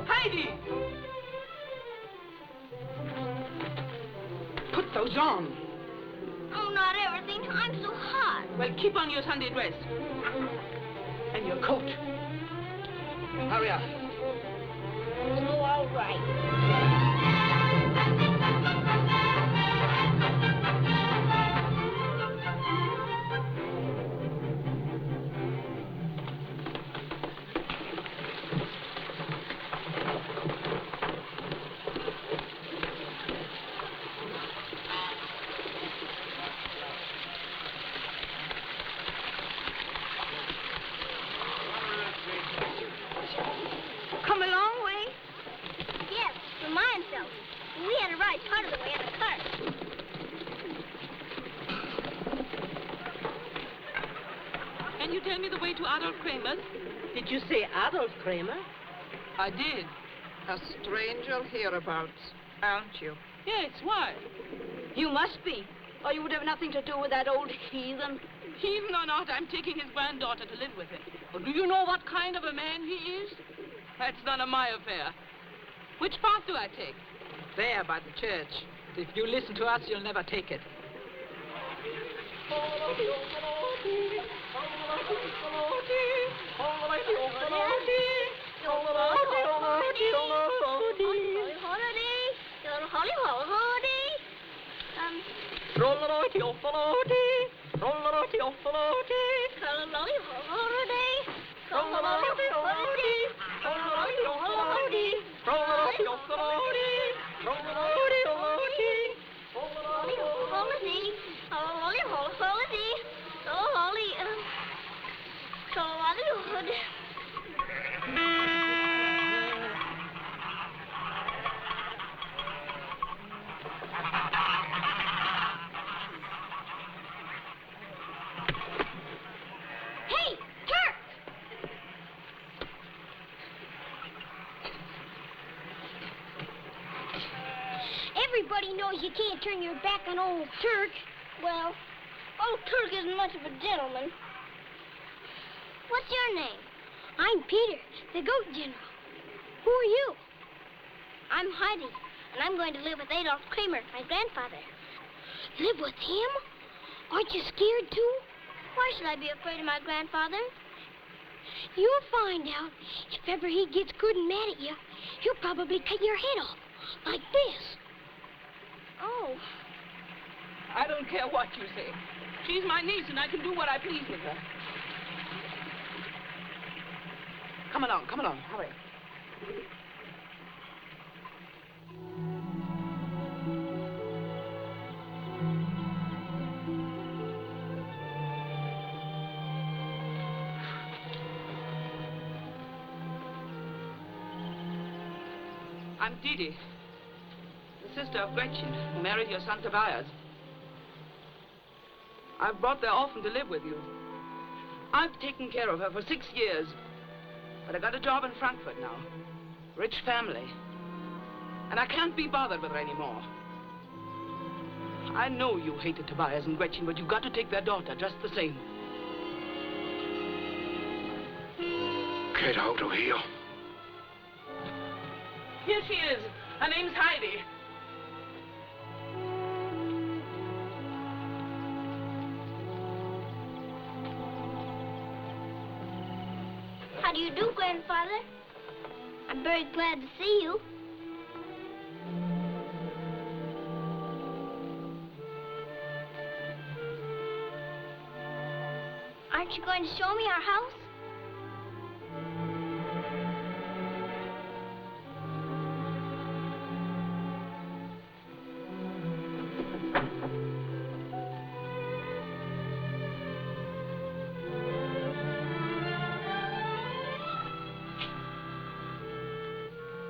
Heidi! Put those on. Oh, not everything. I'm so hot. Well, keep on your Sunday dress. And your coat. Hurry up. Oh, all right. Come a long way? Yes, from mine felt. We had to ride part of the way in a cart. Can you tell me the way to Adolph Kramer's? Did you say Adolph Kramer? I did. A stranger hereabouts, aren't you? Yes, why? You must be, or you would have nothing to do with that old heathen. Heathen or not, I'm taking his granddaughter to live with him. Well, do you know what kind of a man he is? That's none of my affair. Which path do I take? There by the church. If you listen to us, you'll never take it. Everybody knows you can't turn your back on old Turk. Well, old Turk isn't much of a gentleman. What's your name? I'm Peter, the goat general. Who are you? I'm Heidi, and I'm going to live with Adolph Kramer, my grandfather. Live with him? Aren't you scared, too? Why should I be afraid of my grandfather? You'll find out. If ever he gets good and mad at you, he'll probably cut your head off, like this. Oh. I don't care what you say. She's my niece, and I can do what I please with her. Come along, hurry. I'm Dete, the sister of Gretchen, who married your son Tobias. I've brought the orphan to live with you. I've taken care of her for 6 years, but I got a job in Frankfurt now. Rich family. And I can't be bothered with her anymore. I know you hated Tobias and Gretchen, but you've got to take their daughter just the same. Get out of here. Here she is. Her name's Heidi. How do you do, Grandfather? I'm very glad to see you. Aren't you going to show me our house?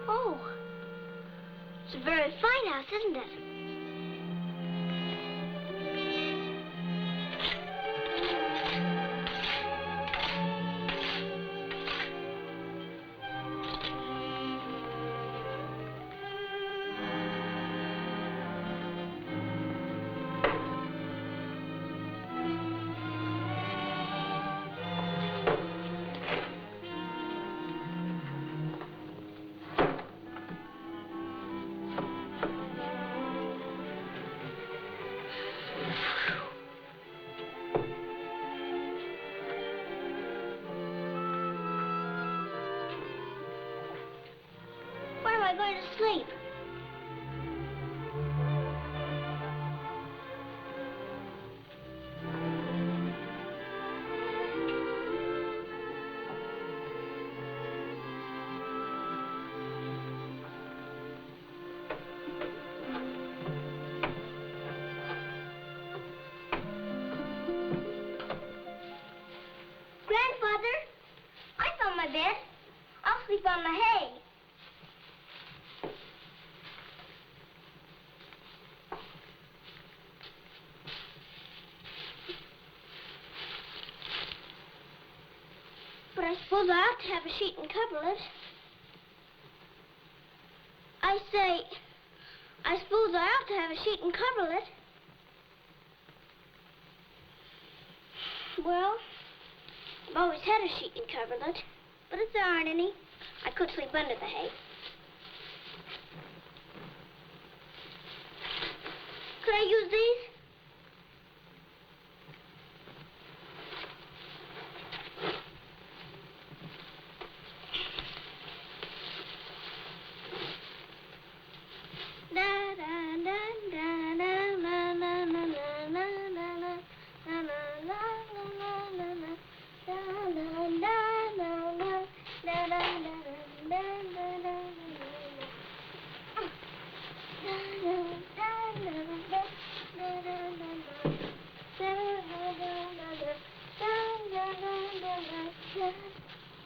Oh, it's a very fine house, isn't it? I going to sleep? Grandfather, I found my bed. I'll sleep on the hay. But I suppose I ought to have a sheet and coverlet. I say, I suppose I ought to have a sheet and coverlet. Well, I've always had a sheet and coverlet, but if there aren't any, I could sleep under the hay. Could I use these?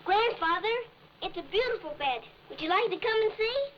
Grandfather, it's a beautiful bed. Would you like to come and see?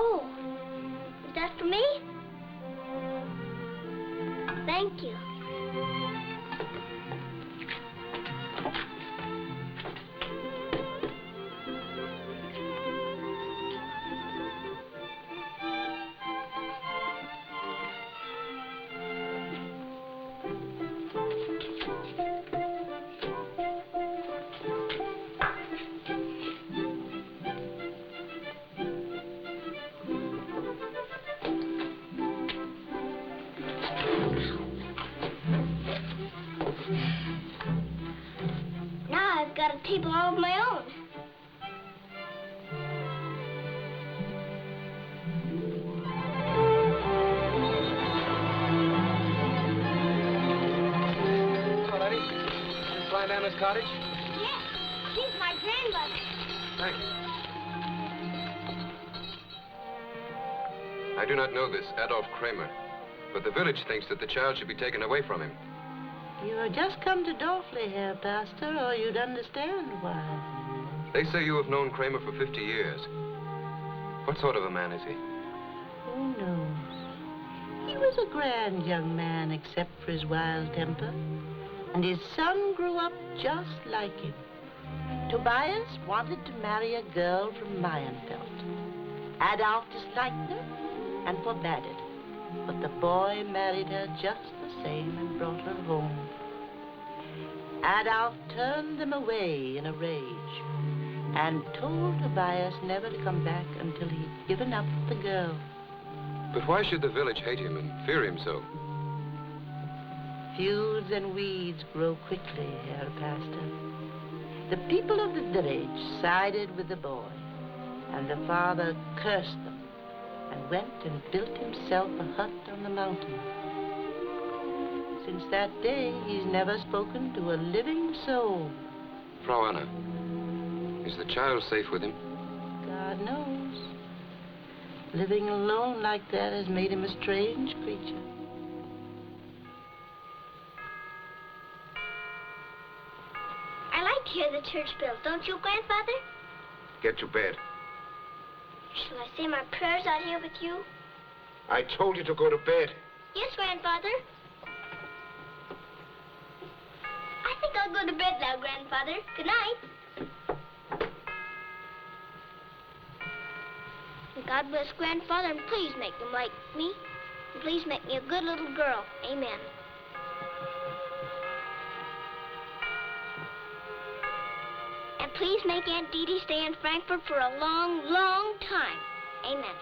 Oh, is that for me? Thank you. Now I've got a table all of my own. Hello, Eddie. You flying down this cottage? Yes, she's my grandmother. Thank you. I do not know this Adolph Kramer, but the village thinks that the child should be taken away from him. You have just come to Dorfley, Herr Pastor, or you'd understand why. They say you have known Kramer for 50 years. What sort of a man is he? Who knows? He was a grand young man, except for his wild temper. And his son grew up just like him. Tobias wanted to marry a girl from Mayenfeld. Adolph disliked her and forbade it. But the boy married her just the same and brought her home. Adolph turned them away in a rage and told Tobias never to come back until he'd given up the girl. But why should the village hate him and fear him so? Feuds and weeds grow quickly, Herr Pastor. The people of the village sided with the boy, and the father cursed them and went and built himself a hut on the mountain. Since that day, he's never spoken to a living soul. Frau Anna, is the child safe with him? God knows. Living alone like that has made him a strange creature. I like to hear the church bells, don't you, Grandfather? Get to bed. Shall I say my prayers out here with you? I told you to go to bed. Yes, Grandfather. I think I'll go to bed now, Grandfather. Good night. And God bless Grandfather, and please make him like me. And please make me a good little girl. Amen. And please make Aunt Dete stay in Frankfurt for a long, long time. Amen.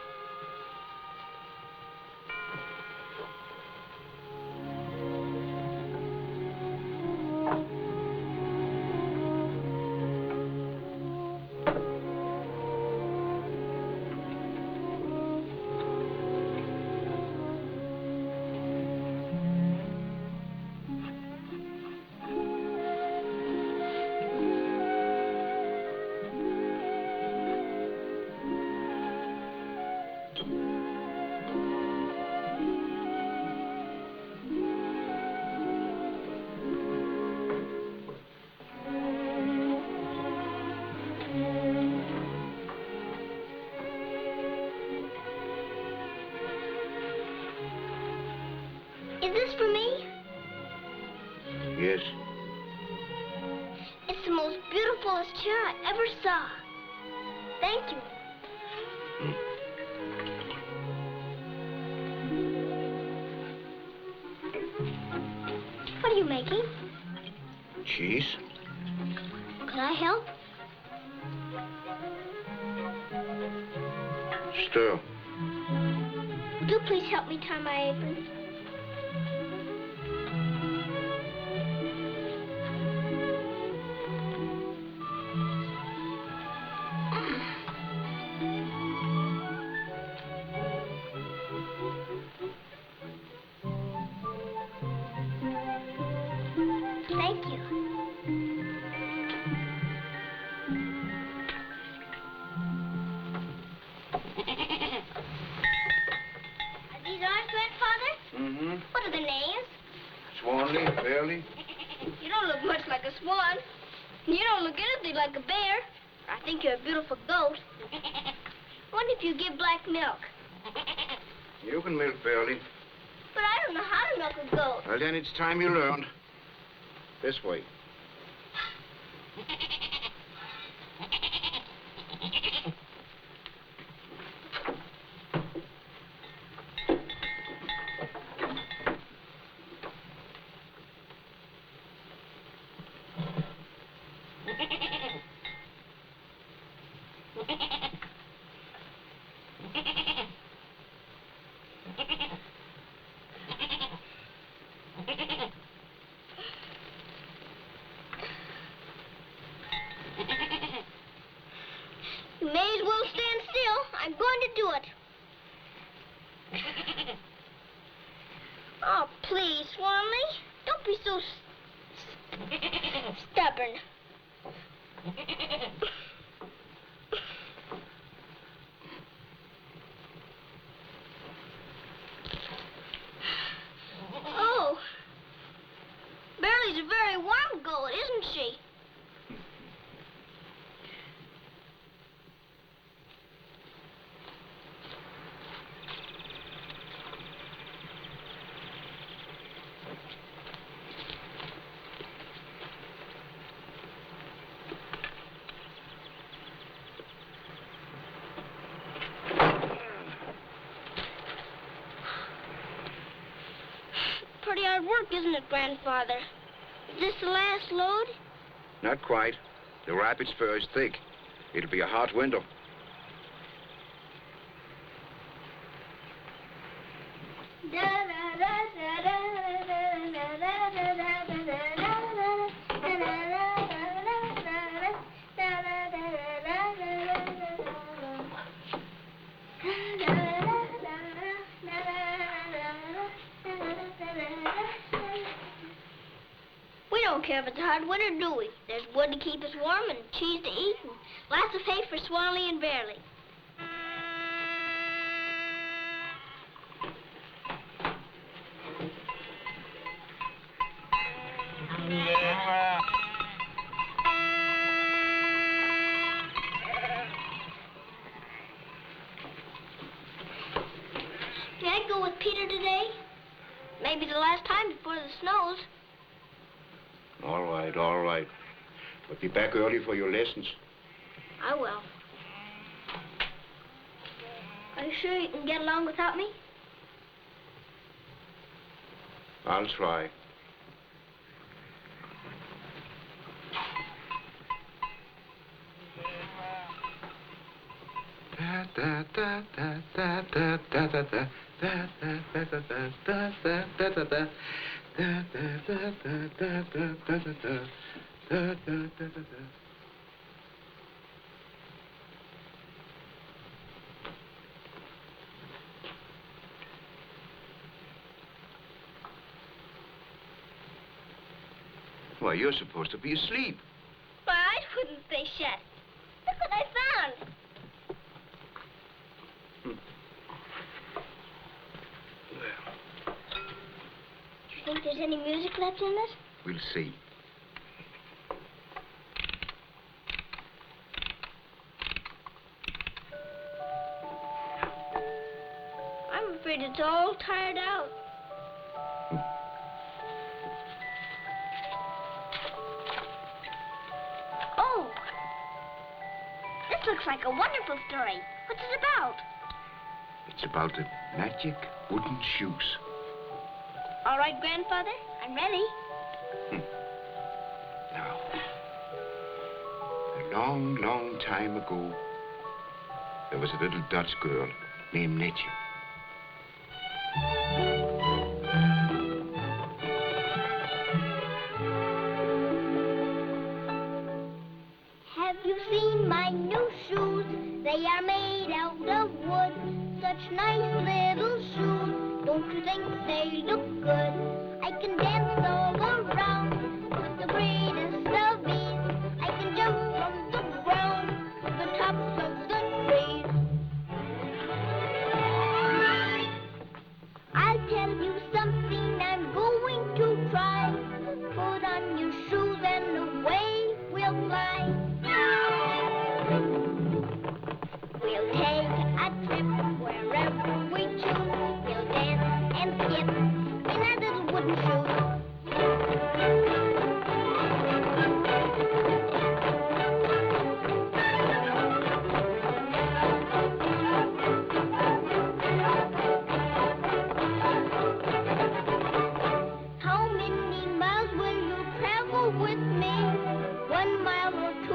Is this for me? Yes. It's the most beautifulest chair I ever saw. Thank you. What are you making? Cheese? Could I help? Stir. Would you please help me tie my apron? Thank you. Are these ours, Grandfather? Mm-hmm. What are the names? Swanley, Fairley. You don't look much like a swan. You don't look anything like a bear. I think you're a beautiful goat. What if you give black milk? You can milk Fairley. But I don't know how to milk a goat. Well, then it's time you learned. This way. You may as well stand still. I'm going to do it. Oh, please, Swanley. Don't be so stubborn. Oh, Barely's a very warm goat, isn't she? Pretty hard work, isn't it, Grandfather? Is this the last load? Not quite. The rabbit's fur is thick. It'll be a hot window. don't care if it's a hard winter, do we? There's wood to keep us warm and cheese to eat and lots of hay for Swanley and Bearley. May I go with Peter today? Maybe the last time before the snows. All right, all right. But be back early for your lessons. I will. Are you sure you can get along without me? I'll try. Why, you're supposed to be asleep. But I couldn't stay shut. Look what I found. Do you think there's any music left in this? We'll see. I'm afraid it's all tired out. Oh, this looks like a wonderful story. What's it about? It's about the magic wooden shoes. All right, Grandfather, I'm ready. Now, a long, long time ago, there was a little Dutch girl named Netje. Have you seen my new shoes? They are made out of wood. Such nice little shoes. Don't you think they look good? I can dance all around with the greatest of ease. I can jump from the ground to the tops of the trees. I'll tell you something I'm going to try. Put on your shoes and away we'll fly. We'll take a trip wherever we choose. We'll dance and skip in our little wooden shoes. How many miles will you travel with me? 1 mile or 2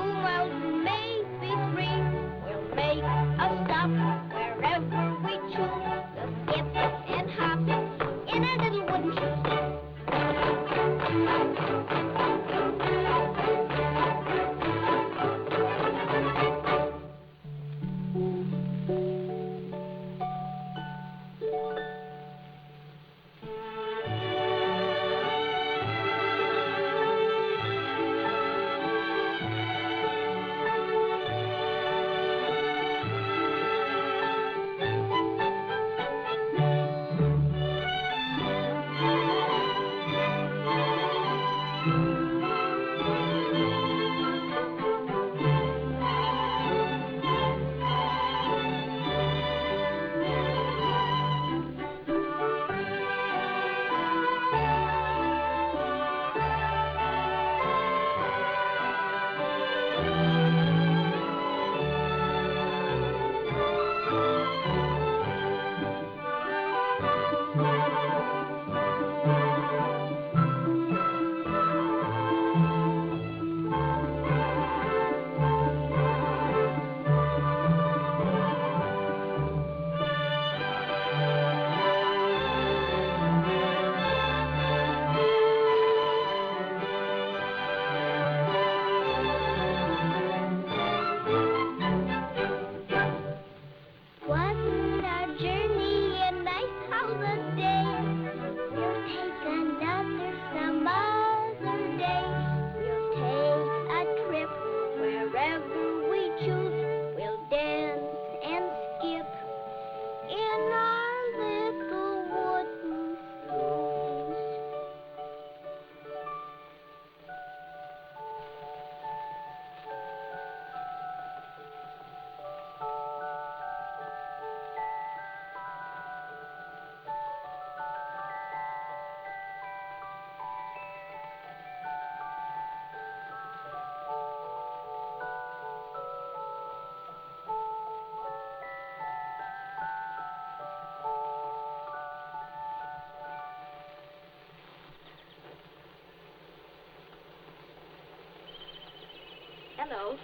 Hello.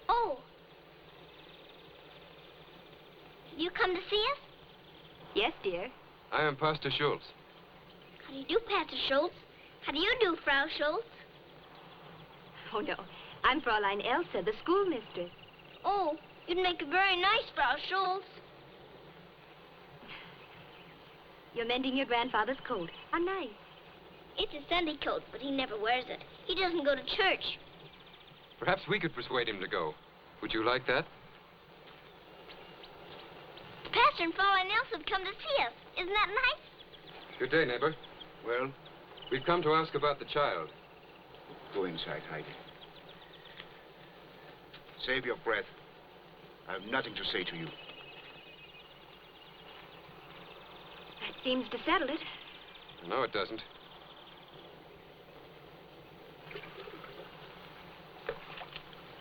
Oh. You come to see us? Yes, dear. I am Pastor Schultz. How do you do, Pastor Schultz? How do you do, Frau Schultz? Oh, no. I'm Fräulein Elsa, the schoolmistress. Oh, you'd make a very nice Frau Schultz. You're mending your grandfather's coat. How nice. It's a Sunday coat, but he never wears it. He doesn't go to church. Perhaps we could persuade him to go. Would you like that? The pastor and Fräulein Elsa have come to see us. Isn't that nice? Good day, neighbor. Well, We've come to ask about the child. go inside, Heidi. Save your breath. I have nothing to say to you. That seems to settle it. No, it doesn't.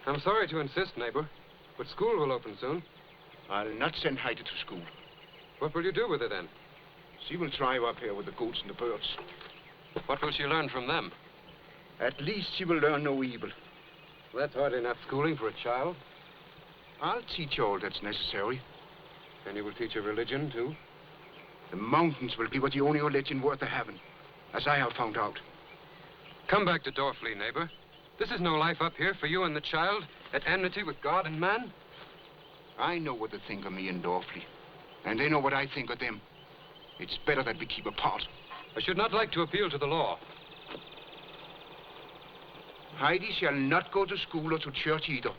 I'm sorry to insist, neighbor, but school will open soon. I'll not send Heidi to school. What will you do with her then? She will thrive up here with the goats and the birds. What will she learn from them? At least she will learn no evil. That's hardly enough schooling for a child. I'll teach her all that's necessary. And you will teach her religion, too? The mountains will give her the only religion worth the having, as I have found out. Come back to Dorfli, neighbor. This is no life up here for you and the child, at enmity with God and man. I know what they think of me and Dorfli, and they know what I think of them. It's better that we keep apart. I should not like to appeal to the law. Heidi shall not go to school or to church either.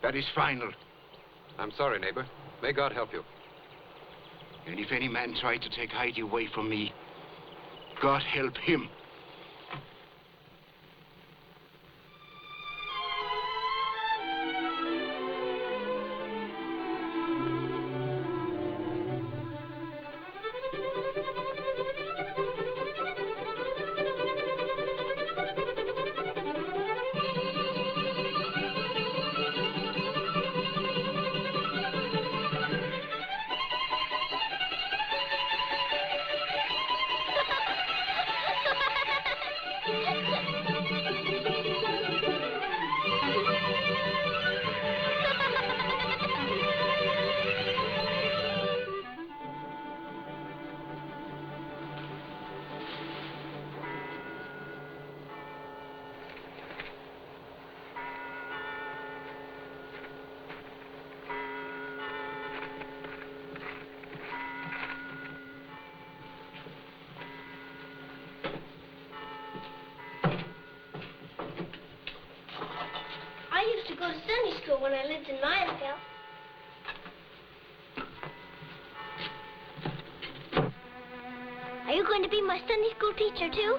That is final. I'm sorry, neighbor. May God help you. And if any man tried to take Heidi away from me, God help him. I used to go to Sunday school when I lived in Myersville. Are you going to be my Sunday school teacher, too?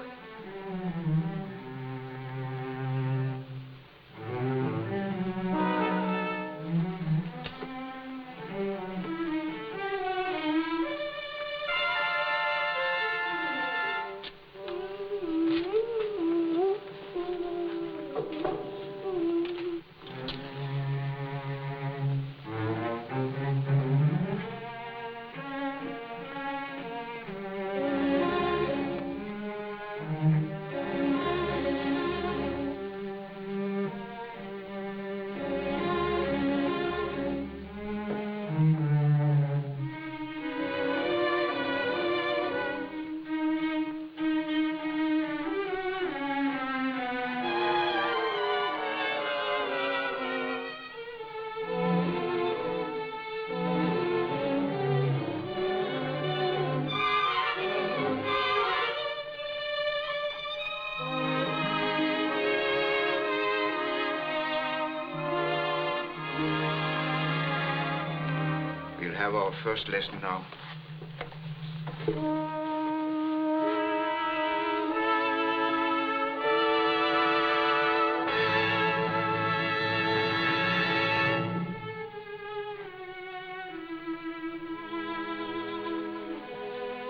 Have our first lesson now.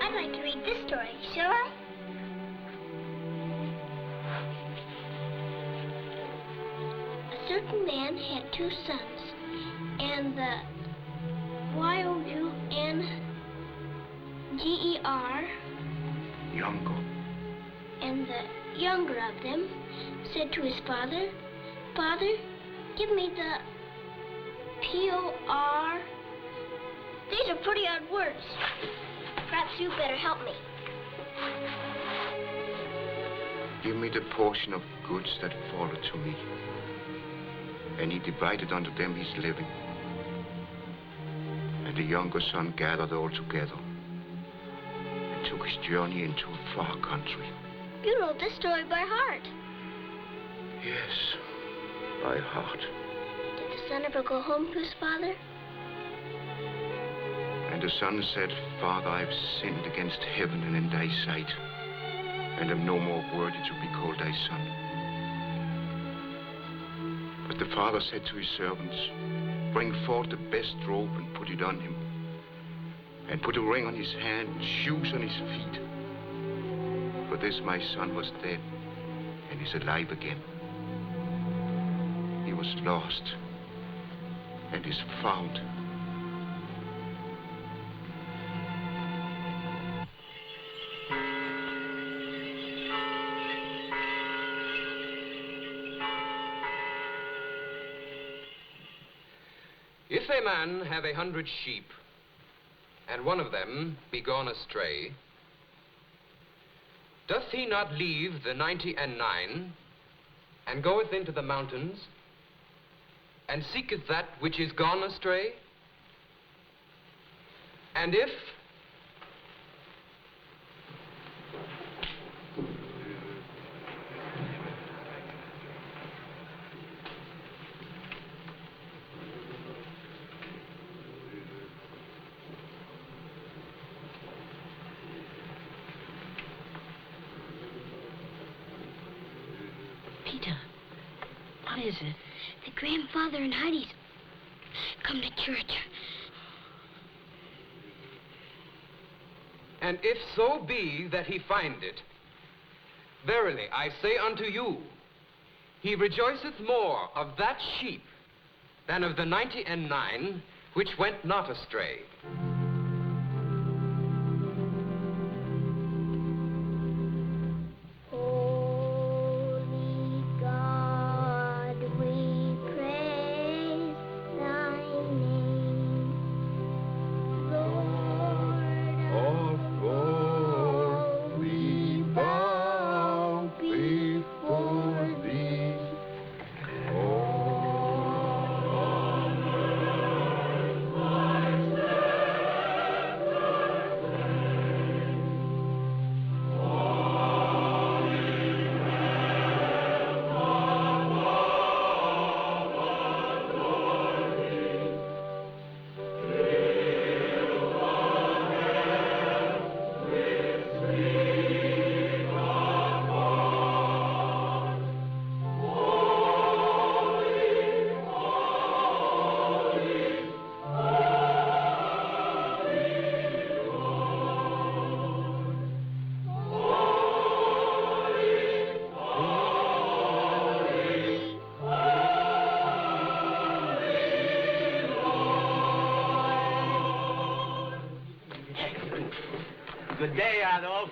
I'd like to read this story, shall I? A certain man had 2 sons, and the Y-O-U-N-G-E-R, Younger. and the younger of them said to his father, Father, give me the P-O-R. These are pretty hard words. Perhaps you better help me. Give me the portion of goods that falleth to me. And he divided unto them his living. And the younger son gathered all together and took his journey into a far country. You know this story by heart. Yes, by heart. Did the son ever go home to his father? And the son said, Father, I have sinned against heaven and in thy sight, and am no more worthy to be called thy son. But the father said to his servants, bring forth the best robe and put it on him, and put a ring on his hand and shoes on his feet. For this my son was dead and is alive again. He was lost and is found. If a man have 100 sheep, and one of them be gone astray, doth he not leave the 99, and goeth into the mountains, and seeketh that which is gone astray? And if What is it? The grandfather and Heidi's come to church. And if so be that he find it, verily I say unto you, he rejoiceth more of that sheep than of the 99 which went not astray. Good day, Adolph.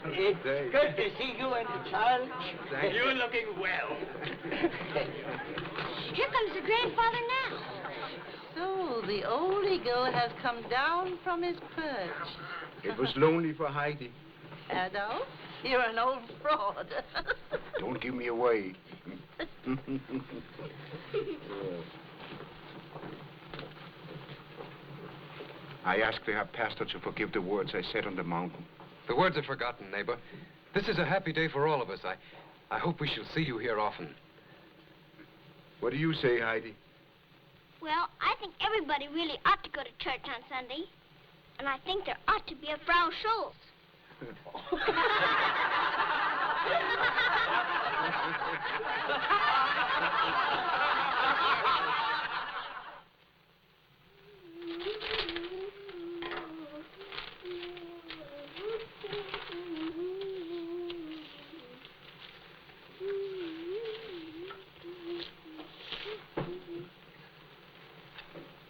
It's day. good to see you and the child. Thank You're looking well. Here comes the grandfather now. So the old eagle has come down from his perch. It was lonely for Heidi. Adolph, you're an old fraud. Don't give me away. I asked the Herr Pastor to forgive the words I said on the mountain. The words are forgotten, neighbor. This is a happy day for all of us. I hope we shall see you here often. What do you say, Heidi? Well, I think everybody really ought to go to church on Sunday. And I think there ought to be a Frau Schultz.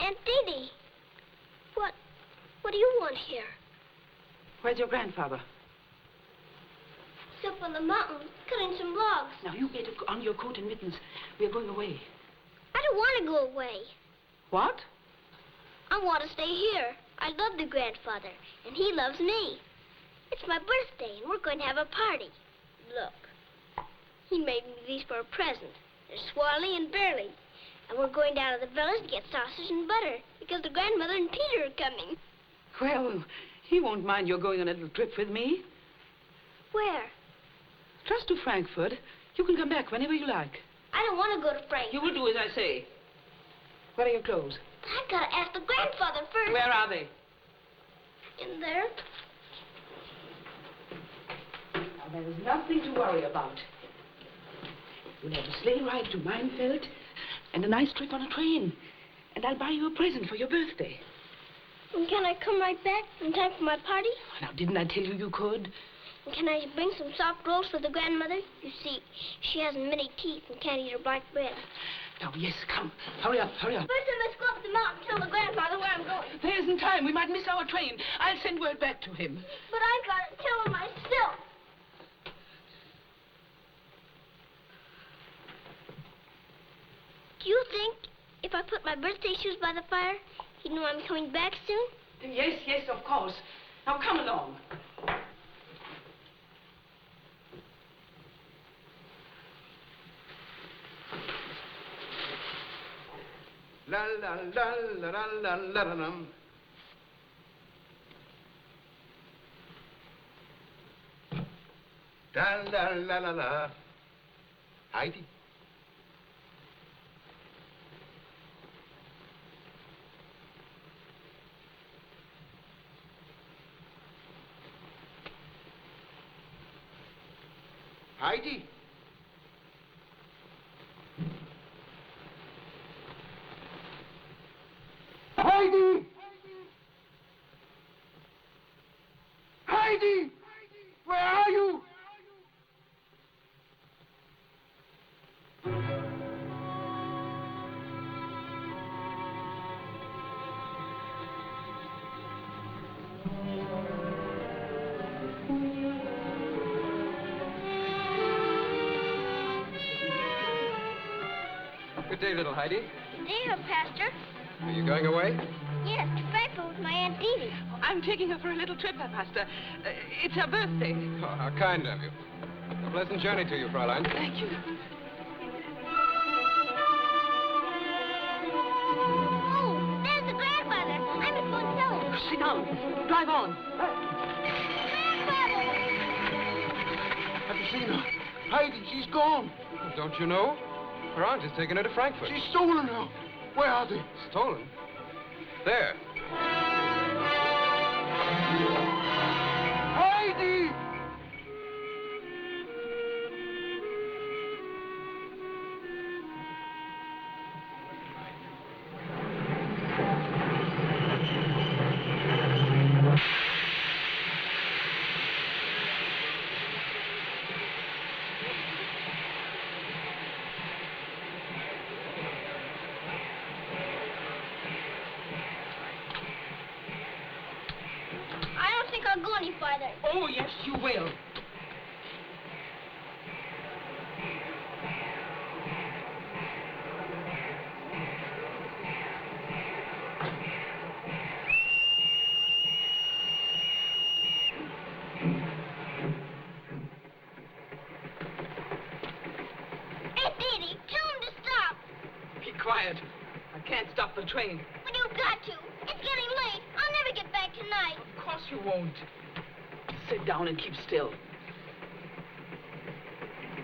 Aunt Dete, what do you want here? Where's your grandfather? Up on the mountain, cutting some logs. No, Now, you get on your coat and mittens. We are going away. I don't want to go away. What? I want to stay here. I love the grandfather, and he loves me. It's my birthday, and we're going to have a party. Look, he made me these for a present. They're swirly and burly. And we're going down to the village to get sausage and butter, because the grandmother and Peter are coming. Well, he won't mind your going on a little trip with me. Where? Just to Frankfurt. You can come back whenever you like. I don't want to go to Frankfurt. You will do as I say. Where are your clothes? I've got to ask the grandfather first. Where are they? In there. Now, there is nothing to worry about. You'll have a sleigh ride to Meinfeld and a nice trip on a train. And I'll buy you a present for your birthday. And can I come right back in time for my party? Now, didn't I tell you you could? And can I bring some soft rolls for the grandmother? You see, she has many teeth and can't eat her black bread. Now, yes, come. Hurry up, hurry up. First, I must go up the mountain and tell the grandfather where I'm going. There isn't time. We might miss our train. I'll send word back to him. But I've got to tell him myself. Do you think if I put my birthday shoes by the fire, he'd know I'm coming back soon? Yes, yes, of course. Now, come along. La la la la la la la la. Da la la la la. Heidi. Heidi. Heidi! Heidi! Where are you? Good day, little Heidi. Good day, Herr Pastor. Are you going away? Yes, to Frankfurt with my Aunt Dete. I'm taking her for a little trip, Herr Pastor. It's her birthday. Oh, how kind of you. A pleasant journey to you, Fräulein. Thank you. Oh, there's the grandfather. I must go and tell him. Sit down. Drive on. Grandfather! Have you seen her? Heidi, she's gone. Don't you know? Her aunt has taken her to Frankfurt. She's stolen her. Where are they? Stolen? There. Heidi! I'll go any farther. Oh, yes, you will. Hey, Dete, tell him to stop. Be quiet. I can't stop the train. But you've got to. It's getting late. I'll never get back tonight. Of course you won't. Sit down and keep still.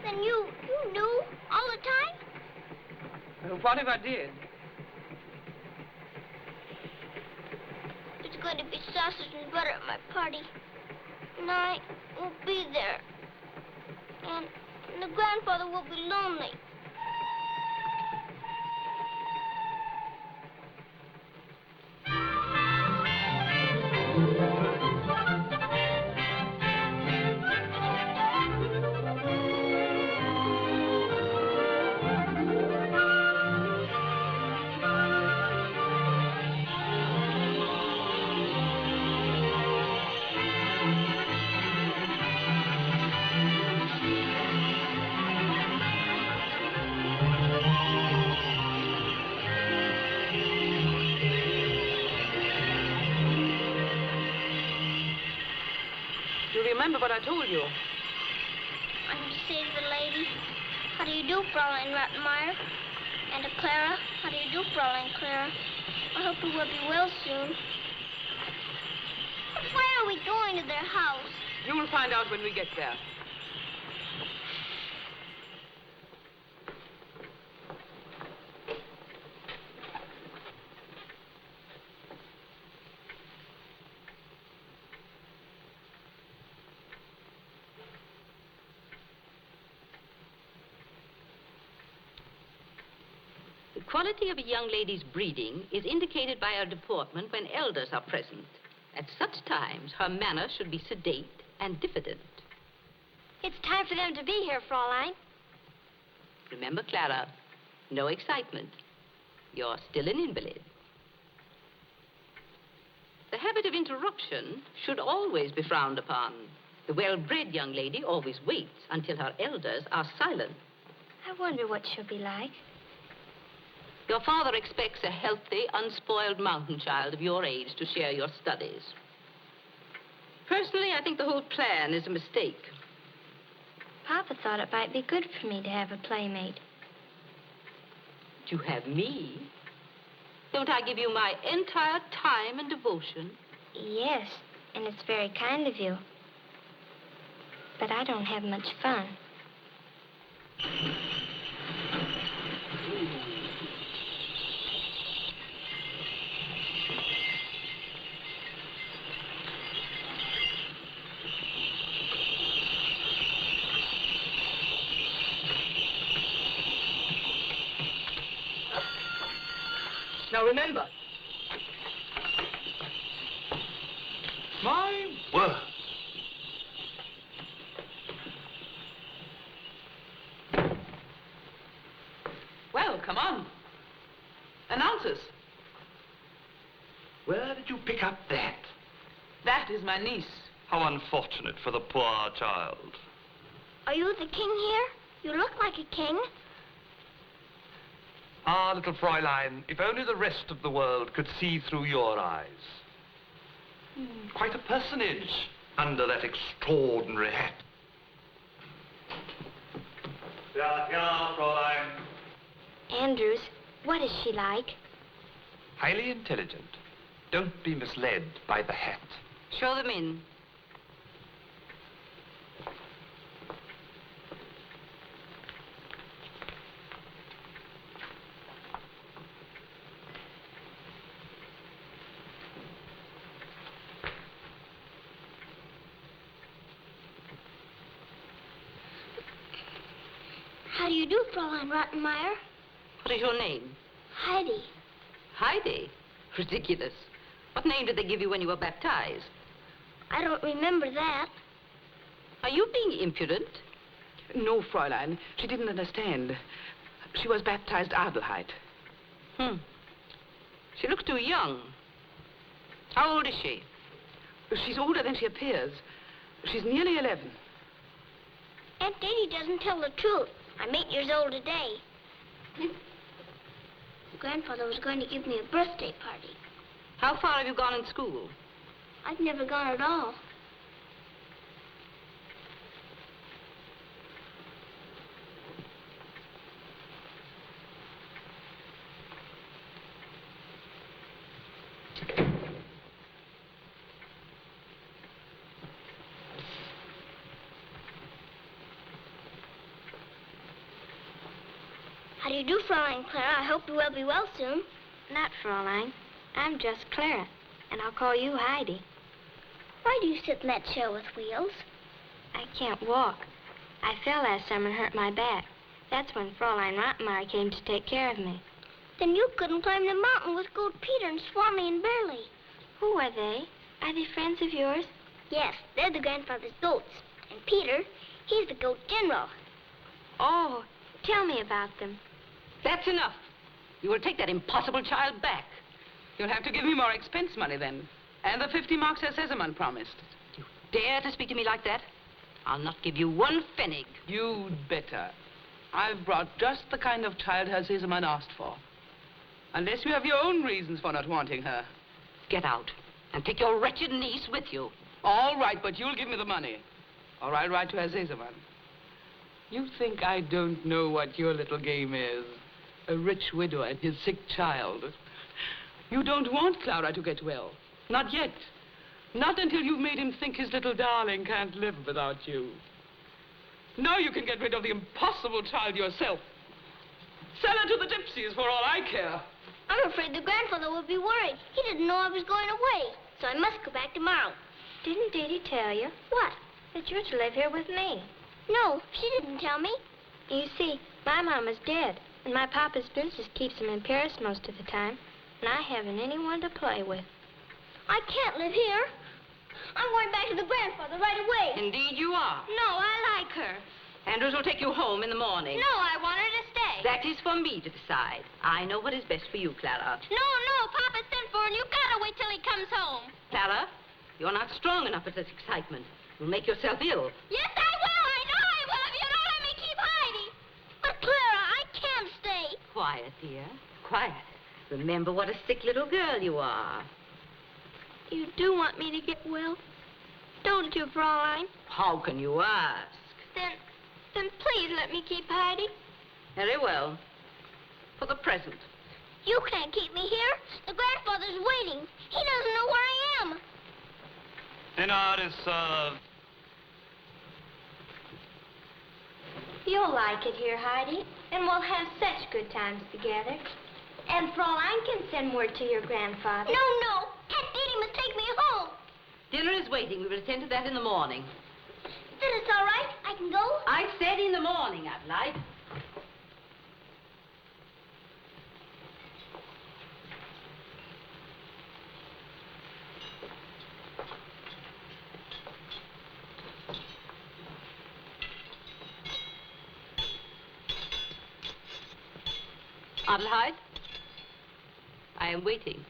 Then you knew all the time? What if I did? There's going to be sausage and butter at my party. And I won't be there. And the grandfather will be lonely. remember what I told you. I'm to say to the lady, how do you do, Fräulein Rottenmeier? And to Klara, how do you do, Fräulein Klara? I hope you will be well soon. But why are we going to their house? You will find out when we get there. The quality of a young lady's breeding is indicated by her deportment when elders are present. At such times, her manner should be sedate and diffident. It's time for them to be here, Fräulein. Remember, Klara, no excitement. You're still an invalid. The habit of interruption should always be frowned upon. The well-bred young lady always waits until her elders are silent. I wonder what she'll be like. Your father expects a healthy, unspoiled mountain child of your age to share your studies. Personally, I think the whole plan is a mistake. Papa thought it might be good for me to have a playmate. You have me? Don't I give you my entire time and devotion? Yes, and it's very kind of you. But I don't have much fun. Now remember. My word. Well, come on. Announce us. Where did you pick up that? That is my niece. How unfortunate for the poor child. Are you the king here? You look like a king. Ah, little Fräulein, if only the rest of the world could see through your eyes. Quite a personage under that extraordinary hat. Ja, Fräulein. Andrews, what is she like? Highly intelligent. Don't be misled by the hat. Show them in. How do you do, Fräulein Rottenmeier? What is your name? Heidi. Heidi? Ridiculous. What name did they give you when you were baptized? I don't remember that. Are you being impudent? No, Fräulein. She didn't understand. She was baptized Adolph. She looks too young. How old is she? She's older than she appears. She's nearly 11. Aunt Dete doesn't tell the truth. I'm 8 years old today. Grandfather was going to give me a birthday party. How far have you gone in school? I've never gone at all. How do you do, Fräulein Klara? I hope you will be well soon. Not Fräulein. I'm just Klara, and I'll call you Heidi. Why do you sit in that chair with wheels? I can't walk. I fell last summer and hurt my back. That's when Fräulein Rottenmeier came to take care of me. Then you couldn't climb the mountain with Goat Peter and Swami and Burley. Who are they? Are they friends of yours? Yes, they're the grandfather's goats. And Peter, he's the goat general. Oh, tell me about them. That's enough. You will take that impossible child back. You'll have to give me more expense money then. And the 50 marks Herr Sesemann promised. You dare to speak to me like that? I'll not give you 1 pfennig. You'd better. I've brought just the kind of child Herr Sesemann asked for. Unless you have your own reasons for not wanting her. Get out and take your wretched niece with you. All right, but you'll give me the money. or I'll write to Herr Sesemann. You think I don't know what your little game is? A rich widower and his sick child. You don't want Klara to get well. Not yet. Not until you've made him think his little darling can't live without you. Now you can get rid of the impossible child yourself. Sell her to the gypsies for all I care. I'm afraid the grandfather will be worried. He didn't know I was going away, so I must go back tomorrow. Didn't Dete tell you? What? That you're to live here with me. No, she didn't tell me. You see, my mama's dead, and my papa's business keeps him in Paris most of the time, and I haven't anyone to play with. I can't live here. I'm going back to the grandfather right away. Indeed you are. No, I like her. Andrews will take you home in the morning. No, I want her to stay. That is for me to decide. I know what is best for you, Klara. No, Papa sent for her, and you've got to wait till he comes home. Klara, you're not strong enough for such excitement. You'll make yourself ill. Yes, I will. I know I will if you don't let me keep Heidi. But, Klara, I can't stay. Quiet, dear. Quiet. Remember what a sick little girl you are. You do want me to get well, don't you, Fraulein? How can you ask? Then please let me keep Heidi. Very well. For the present. You can't keep me here. The grandfather's waiting. He doesn't know where I am. Dinner is served. You'll like it here, Heidi, and we'll have such good times together. And Fraulein can send word to your grandfather. No. Aunt Dete must take me home. Dinner is waiting. We will attend to that in the morning. Then it's all right. I can go. I said in the morning, Adelaide. Adelaide, I am waiting.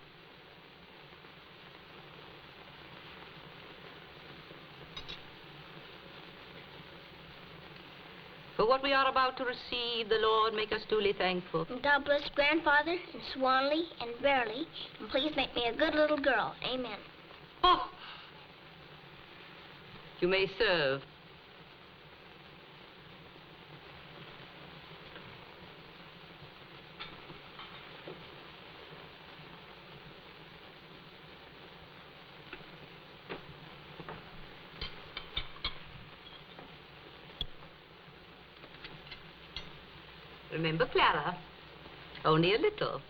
For what we are about to receive, the Lord make us duly thankful. And God bless Grandfather and Swanley and Verily, and please make me a good little girl. Amen. Oh! You may serve. Remember, Klara, only a little.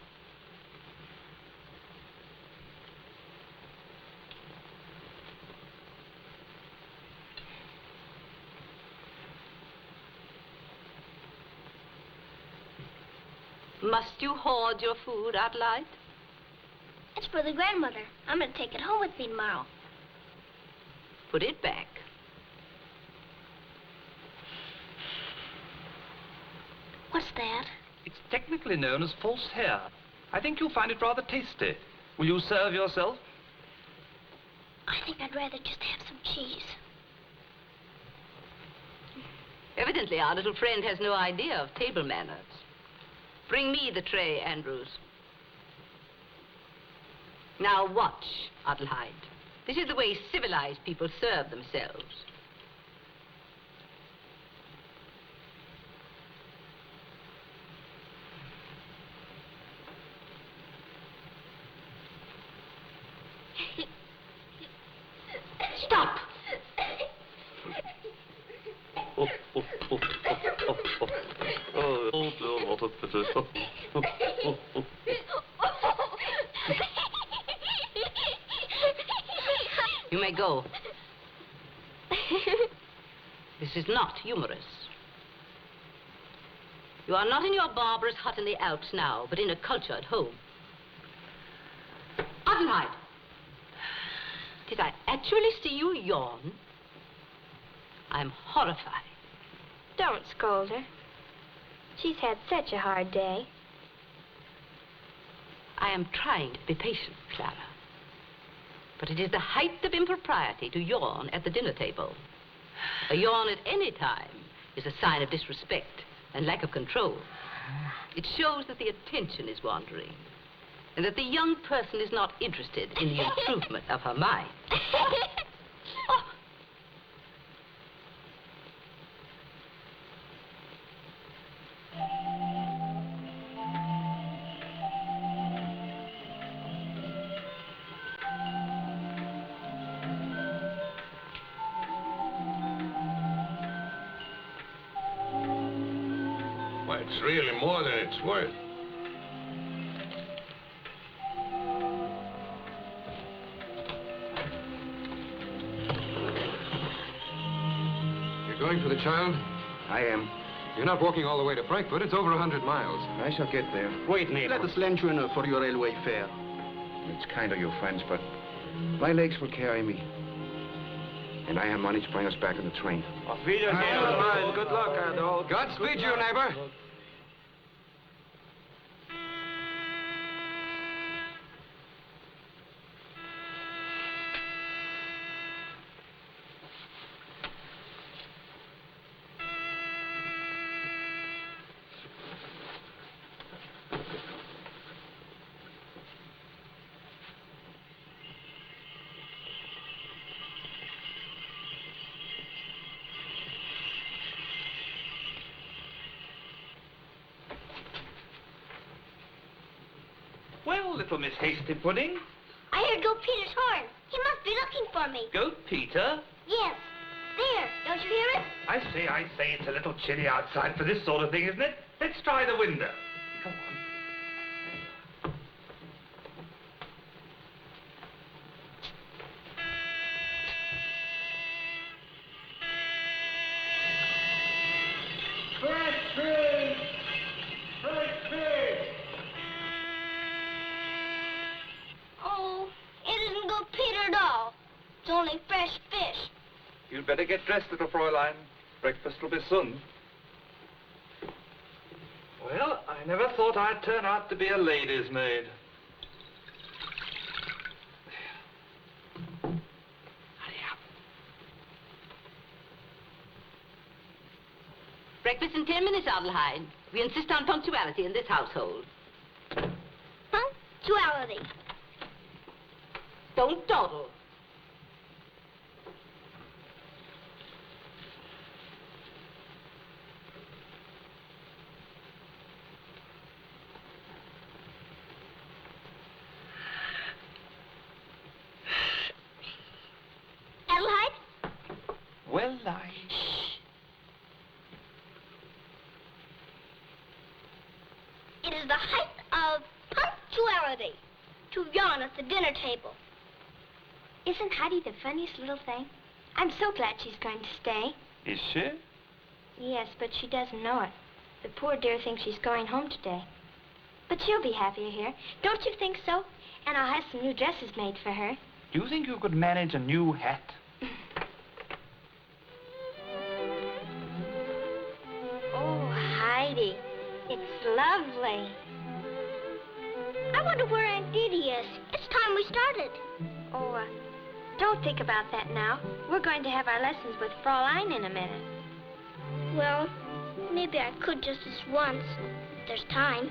Must you hoard your food, Adelaide? It's for the grandmother. I'm going to take it home with me tomorrow. Put it back. What's that? It's technically known as false hair. I think you'll find it rather tasty. Will you serve yourself? I think I'd rather just have some cheese. Evidently, our little friend has no idea of table manners. Bring me the tray, Andrews. Now watch, Adelheid. This is the way civilized people serve themselves. Stop! You may go. This is not humorous. You are not in your barbarous hut in the Alps now, but in a cultured home. Adelheid! Did I actually see you yawn? I'm horrified. Don't scold her. She's had such a hard day. I am trying to be patient, Klara. But it is the height of impropriety to yawn at the dinner table. A yawn at any time is a sign of disrespect and lack of control. It shows that the attention is wandering, and that the young person is not interested in the improvement of her mind. Oh. It's really more than it's worth. You're going for the child? I am. You're not walking all the way to Frankfurt. It's over 100 miles. I shall get there. Wait, neighbor. Let us lend you for your railway fare. It's kind of your friends, but my legs will carry me. And I have money to bring us back on the train. Auf Wiedersehen. Good luck, Adolph. Godspeed you, neighbor. Well, little Miss Hasty Pudding. I heard Goat Peter's horn. He must be looking for me. Goat Peter? Yes. There. Don't you hear it? I say, it's a little chilly outside for this sort of thing, isn't it? Let's try the window. Come on. Fresh fish! Fresh fish! Oh, it isn't Goat Peter at all. It's only fresh fish. You'd better get dressed, little Fräulein. Breakfast will be soon. Well, I never thought I'd turn out to be a lady's maid. Breakfast in 10 minutes, Adelheid. We insist on punctuality in this household. Punctuality. Don't dawdle. Adelheid? Well, It is the height of punctuality to yawn at the dinner table. Isn't Heidi the funniest little thing? I'm so glad she's going to stay. Is she? Yes, but she doesn't know it. The poor dear thinks she's going home today. But she'll be happier here. Don't you think so? And I'll have some new dresses made for her. Do you think you could manage a new hat? Oh, Heidi, it's lovely. I wonder where Aunt Dete is. It's time we started. Oh, don't think about that now. We're going to have our lessons with Fräulein in a minute. Well, maybe I could just this once, if there's time.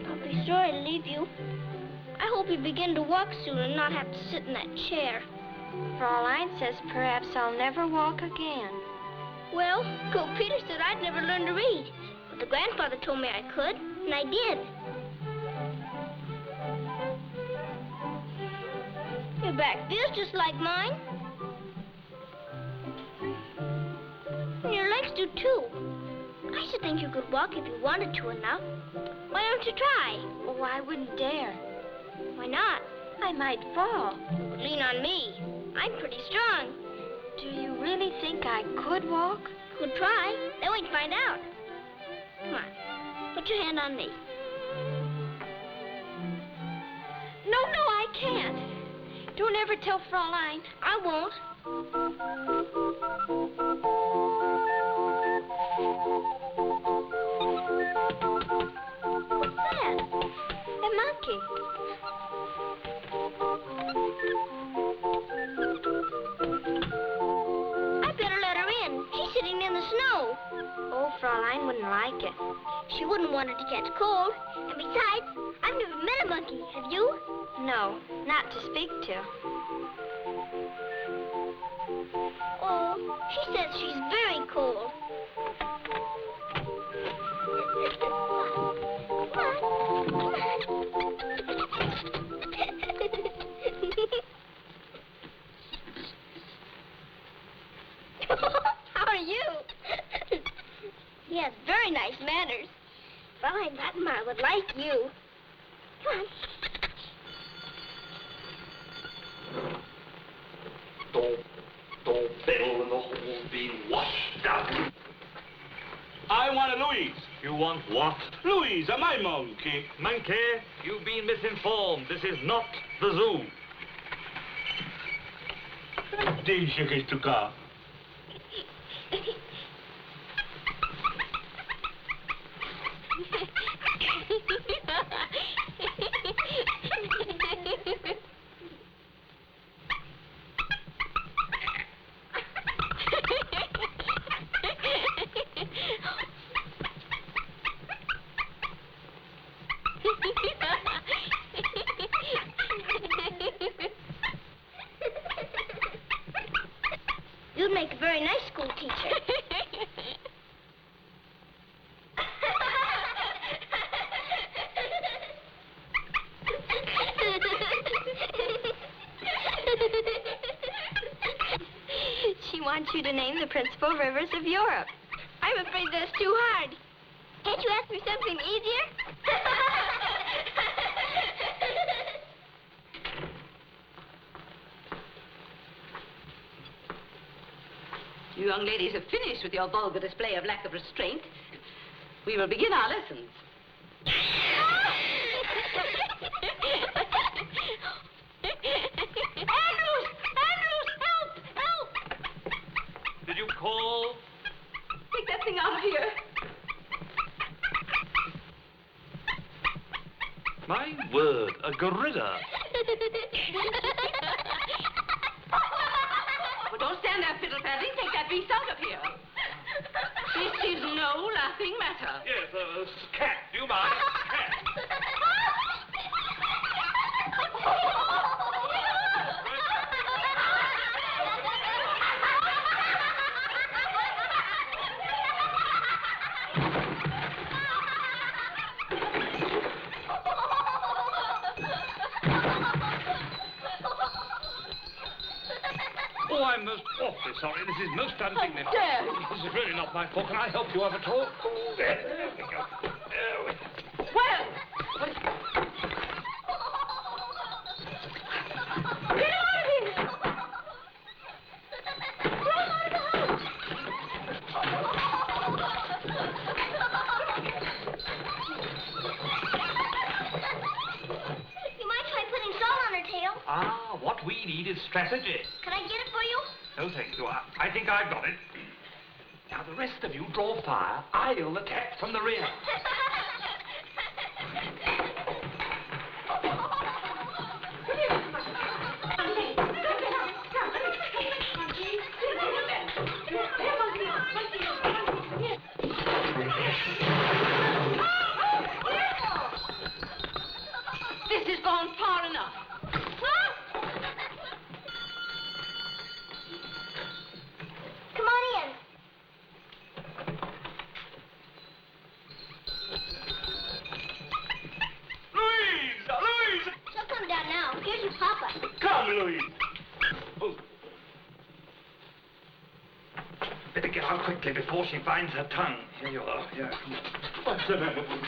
I'll be sorry to leave you. I hope you begin to walk soon and not have to sit in that chair. Fräulein says perhaps I'll never walk again. Well, Goat Peter said I'd never learn to read. But the grandfather told me I could, and I did. Your back feels just like mine. And your legs do too. I should think you could walk if you wanted to enough. Why don't you try? Oh, I wouldn't dare. Why not? I might fall. Lean on me. I'm pretty strong. Do you really think I could walk? Could try. Then we'd find out. Come on. Put your hand on me. No, I can't. Don't ever tell Fräulein. I won't. What's that? A monkey. I better let her in. She's sitting in the snow. Oh, Fräulein wouldn't like it. She wouldn't want her to catch cold. And besides, I've never met a monkey. Have you? No, not to speak to. Oh, she says she's very cold. How are you? He has very nice Fräulein Blackmer would like you. Come on. Don't fiddle and the whole being washed out. I want a Louise. You want what? Louise, a my monkey. Monkey, you've been misinformed. This is not the zoo. Deze is to go. You'd make a very nice school teacher. She wants you to name the principal rivers of Europe. I'm afraid that's too hard. Can't you ask me something easier? You young ladies have finished with your vulgar display of lack of restraint. We will begin our lessons. Andrews, help! Did you call? Take that thing out of here. My word, a gorilla. Well, don't stand there fiddle-faddling. Take that beast out of here. This is no laughing matter. Yes, cat. Do you mind? Cat. Oh, I'm most awfully sorry. This is most undignified. How dare you? This is really not my fault. Can I help you have a talk? Oh, there we go. Well, get him out of here! Throw him out of the house! You might try putting salt on her tail. Ah, what we need is strategy. Can I get it for you? No, thank you. I think I've got it. Now, the rest of you draw fire. I'll attack from the rear. This has gone far enough. Come on in. Louise! She'll come down now. Here's your papa. Come, Louise. Oh. Better get out quickly before she finds her tongue. Here you are. Here. What's the matter with you?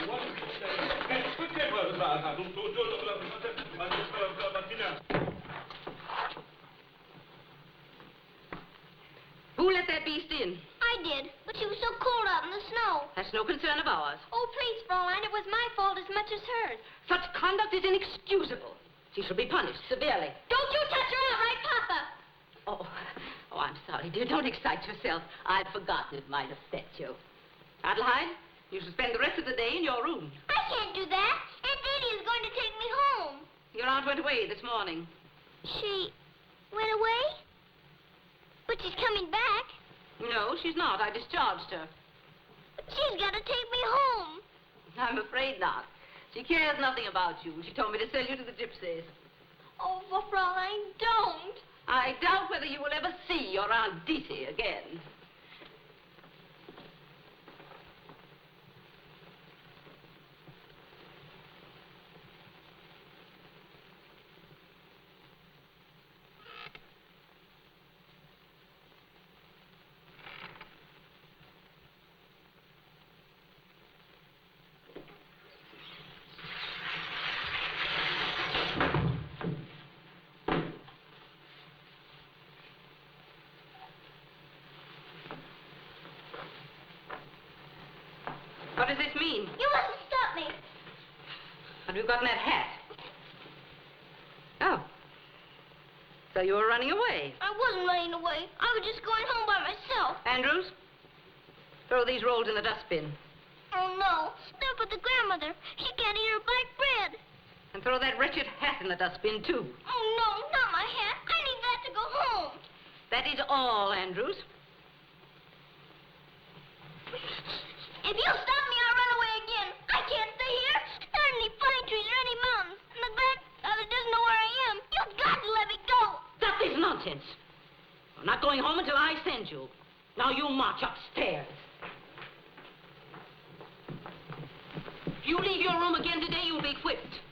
Who let that beast in? I did, but she was so cold out in the snow. That's no concern of ours. Oh, please, Fräulein, it was my fault as much as hers. Such conduct is inexcusable. She shall be punished severely. Don't you touch her outright, Papa! Oh, I'm sorry, dear. Don't excite yourself. I'd forgotten it might upset you. Adelheid, you shall spend the rest of the day in your room. I can't do that. Aunt Dete is going to take me home. Your aunt went away this morning. She went away? But she's coming back. No, she's not. I discharged her. But she's got to take me home. I'm afraid not. She cares nothing about you. She told me to sell you to the gypsies. Oh, but Fräulein, don't. I doubt whether you will ever see your Aunt Dete again. What does this mean? You mustn't stop me. What have you got in that hat? Oh. So you were running away. I wasn't running away. I was just going home by myself. Andrews, throw these rolls in the dustbin. Oh, no. They're for the grandmother. She can't eat her black bread. And throw that wretched hat in the dustbin, too. Oh, no, not my hat. I need that to go home. That is all, Andrews. If you stop me, I'll run away again. I can't stay here. There aren't any pine trees or any mountains. And the grandfather doesn't know where I am. You've got to let me go. That is nonsense. I'm not going home until I send you. Now you march upstairs. If you leave your room again today, you'll be whipped.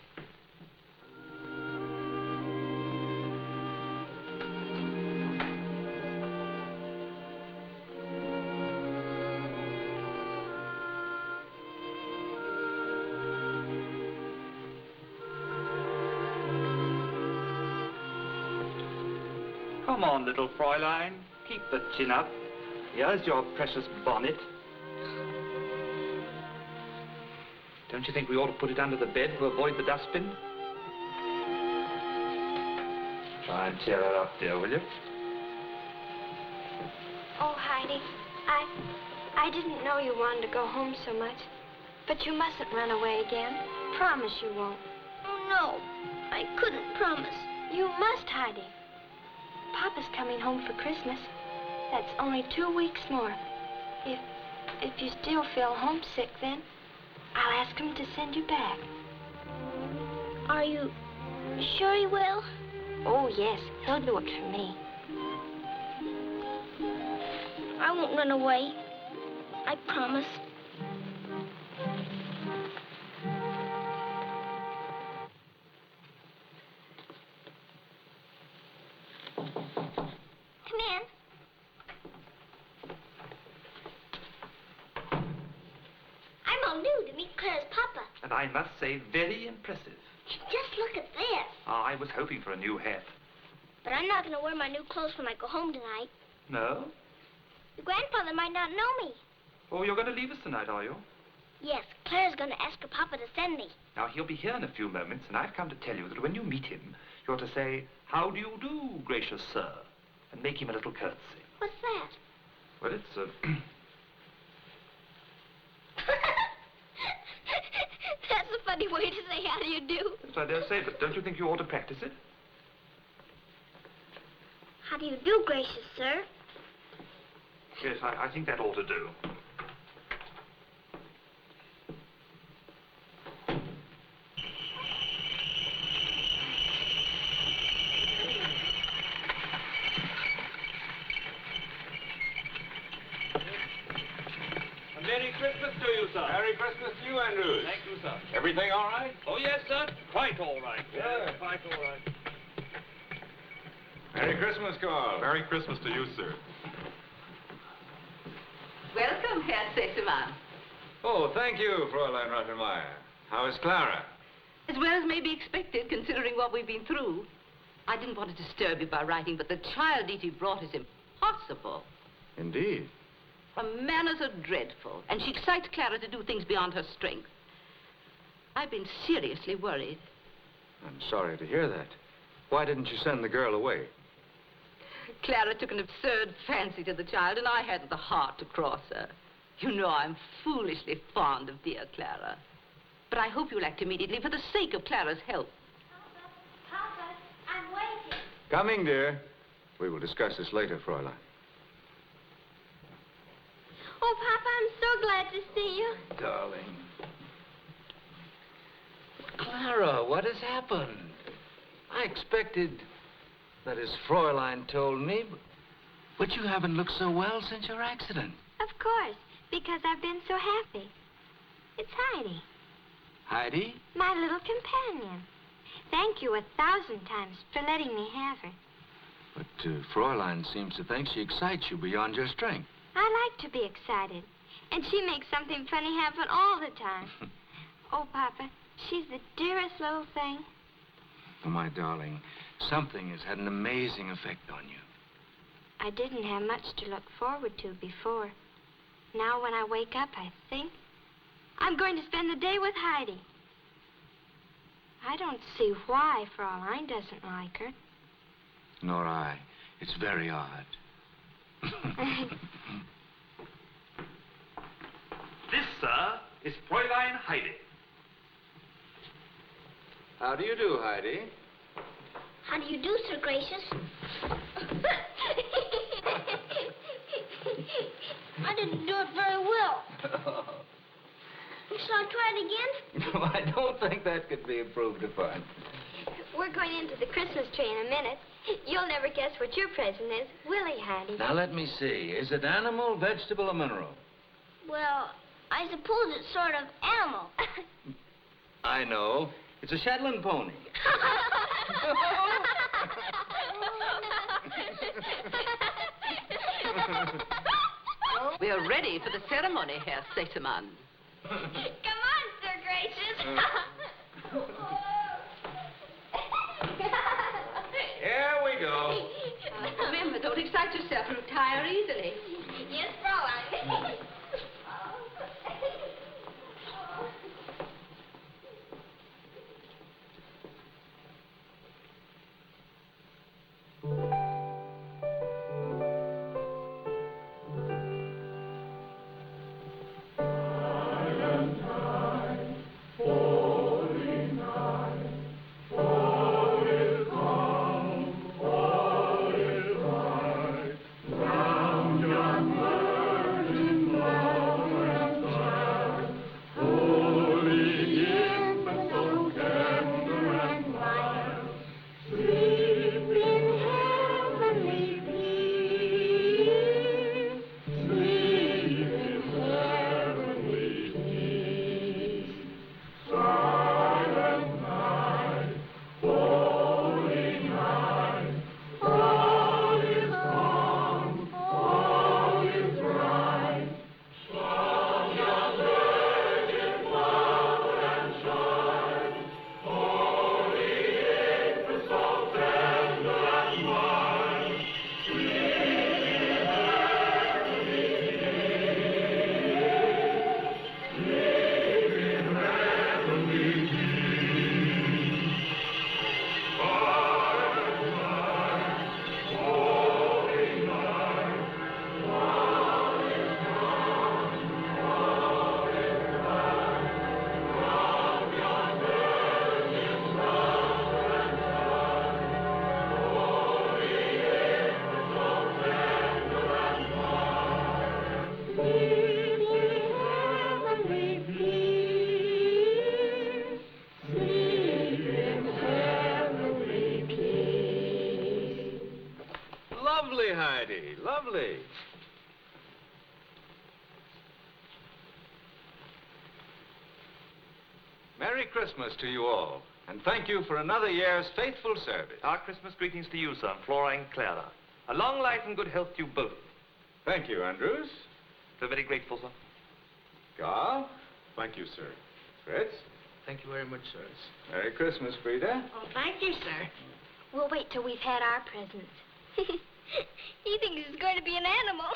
Come on, little Fräulein. Keep the chin up. Here's your precious bonnet. Don't you think we ought to put it under the bed to avoid the dustbin? Try and cheer her up, dear, will you? Oh, Heidi, I didn't know you wanted to go home so much. But you mustn't run away again. Promise you won't. Oh, no. I couldn't promise. You must, Heidi. Papa's coming home for Christmas. That's only 2 weeks more. If you still feel homesick, then I'll ask him to send you back. Are you sure he will? Oh, yes. He'll do it for me. I won't run away. I promise. Come in. I'm all new to meet Clara's papa. And I must say, very impressive. Just look at this. I was hoping for a new hat. But I'm not going to wear my new clothes when I go home tonight. No? The grandfather might not know me. Oh, you're going to leave us tonight, are you? Yes, Clara's going to ask her papa to send me. Now, he'll be here in a few moments, and I've come to tell you that when you meet him, you're to say, "How do you do, gracious sir?" and make him a little curtsy. What's that? Well, it's That's a funny way to say how do you do. Yes, I dare say, but don't you think you ought to practice it? How do you do, gracious sir? Yes, I think that ought to do. Merry Christmas to you, sir. Merry Christmas to you, Andrews. Thank you, sir. Everything all right? Oh, yes, sir. Quite all right. Yeah. Quite all right. Merry Christmas, Carl. Merry Christmas to you, sir. Welcome, Herr Sesemann. Oh, thank you, Fräulein Rottenmeier. How is Klara? As well as may be expected, considering what we've been through. I didn't want to disturb you by writing, but the child Dete brought is impossible. Indeed. Her manners are dreadful, and she excites Klara to do things beyond her strength. I've been seriously worried. I'm sorry to hear that. Why didn't you send the girl away? Klara took an absurd fancy to the child, and I hadn't the heart to cross her. You know I'm foolishly fond of dear Klara. But I hope you'll act immediately for the sake of Clara's health. Papa, I'm waiting. Coming, dear. We will discuss this later, Fräulein. Oh, Papa, I'm so glad to see you. Darling. Klara, what has happened? I expected, that is, Fräulein told me, but you haven't looked so well since your accident. Of course, because I've been so happy. It's Heidi. Heidi? My little companion. Thank you 1,000 times for letting me have her. But Fräulein seems to think she excites you beyond your strength. I like to be excited, and she makes something funny happen all the time. Oh, Papa, she's the dearest little thing. Oh, my darling, something has had an amazing effect on you. I didn't have much to look forward to before. Now when I wake up, I think, I'm going to spend the day with Heidi. I don't see why Fraulein doesn't like her. Nor I. It's very odd. This, sir, is Fräulein Heidi. How do you do, Heidi? How do you do, Sir Gracious? I didn't do it very well. Shall I try it again? No, I don't think that could be improved upon. We're going into the Christmas tree in a minute. You'll never guess what your present is, will he, Heidi? Now, let me see. Is it animal, vegetable, or mineral? Well, I suppose it's sort of animal. I know. It's a Shetland pony. We are ready for the ceremony, Herr Sesemann. Come on, Sir Gracious. Here we go. Remember, don't excite yourself and retire easily. Yes, Fraulein. Lovely, Heidi. Lovely. Merry Christmas to you all, and thank you for another year's faithful service. Our Christmas greetings to you, sir, Flora and Klara. A long life and good health to you both. Thank you, Andrews. So very grateful, sir. Carl. Thank you, sir. Fritz. Thank you very much, sir. Merry Christmas, Frida. Oh, thank you, sir. We'll wait till we've had our presents. He thinks it's going to be an animal.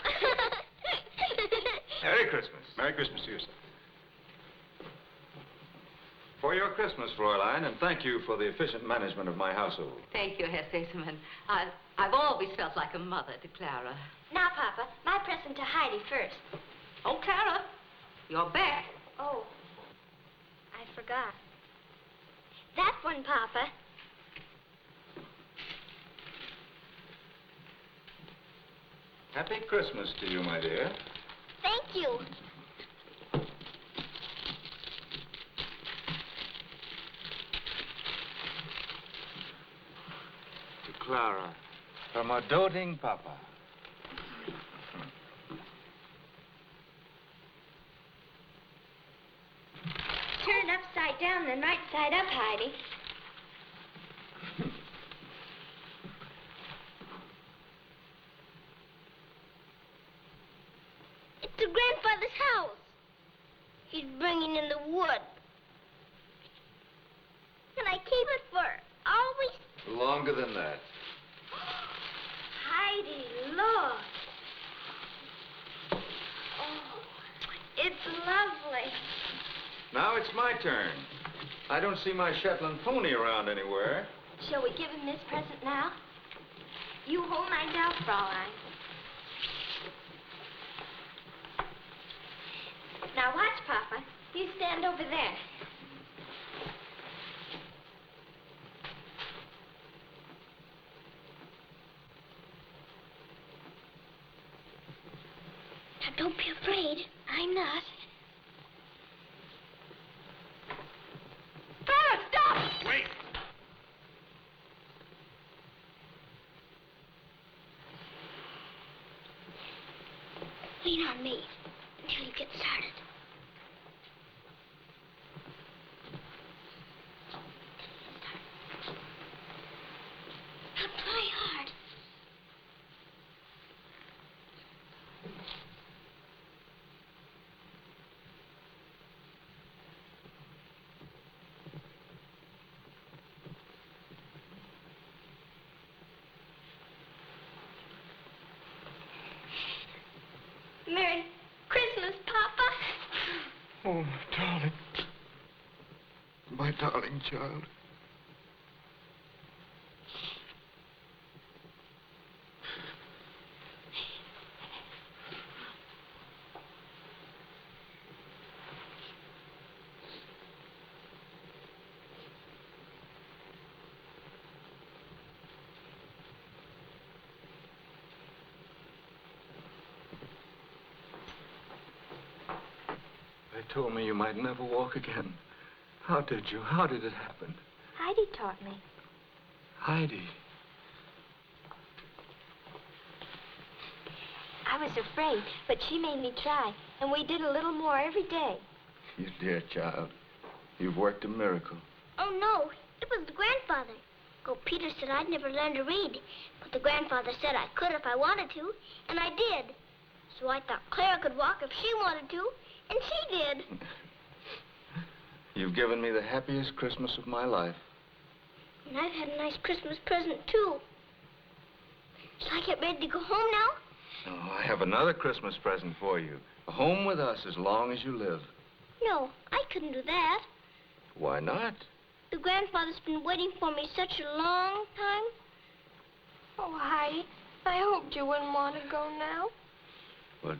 Merry Christmas. Merry Christmas to you, sir. For your Christmas, Fräulein, and thank you for the efficient management of my household. Thank you, Herr Sesemann. I've always felt like a mother to Klara. Now, Papa, my present to Heidi first. Oh, Klara, you're back. Oh, I forgot. That one, Papa. Happy Christmas to you, my dear. Thank you. To Klara, from a doting papa. Turn upside down, then right side up, Heidi. It's to Grandfather's house. He's bringing in the wood. Can I keep it for always? Longer than that. Heidi, look. Oh, it's lovely. Now it's my turn. I don't see my Shetland pony around anywhere. Shall we give him this present now? You hold my doll, Fraulein. Now watch, Papa. You stand over there. Now, don't be afraid. I'm not. Klara, stop! Wait! Lean on me until you get started. Now try hard. Merry Christmas, Papa. Oh, my darling. My darling child. They told me you might never walk again. How did you? How did it happen? Heidi taught me. Heidi. I was afraid, but she made me try, and we did a little more every day. You dear child. You've worked a miracle. Oh, no. It was the grandfather. Oh, Peter said I'd never learn to read, but the grandfather said I could if I wanted to, and I did. So I thought Klara could walk if she wanted to, and she did. You've given me the happiest Christmas of my life. And I've had a nice Christmas present, too. Shall I get ready to go home now? Oh, I have another Christmas present for you. A home with us as long as you live. No, I couldn't do that. Why not? The grandfather's been waiting for me such a long time. Oh, Heidi, I hoped you wouldn't want to go now. But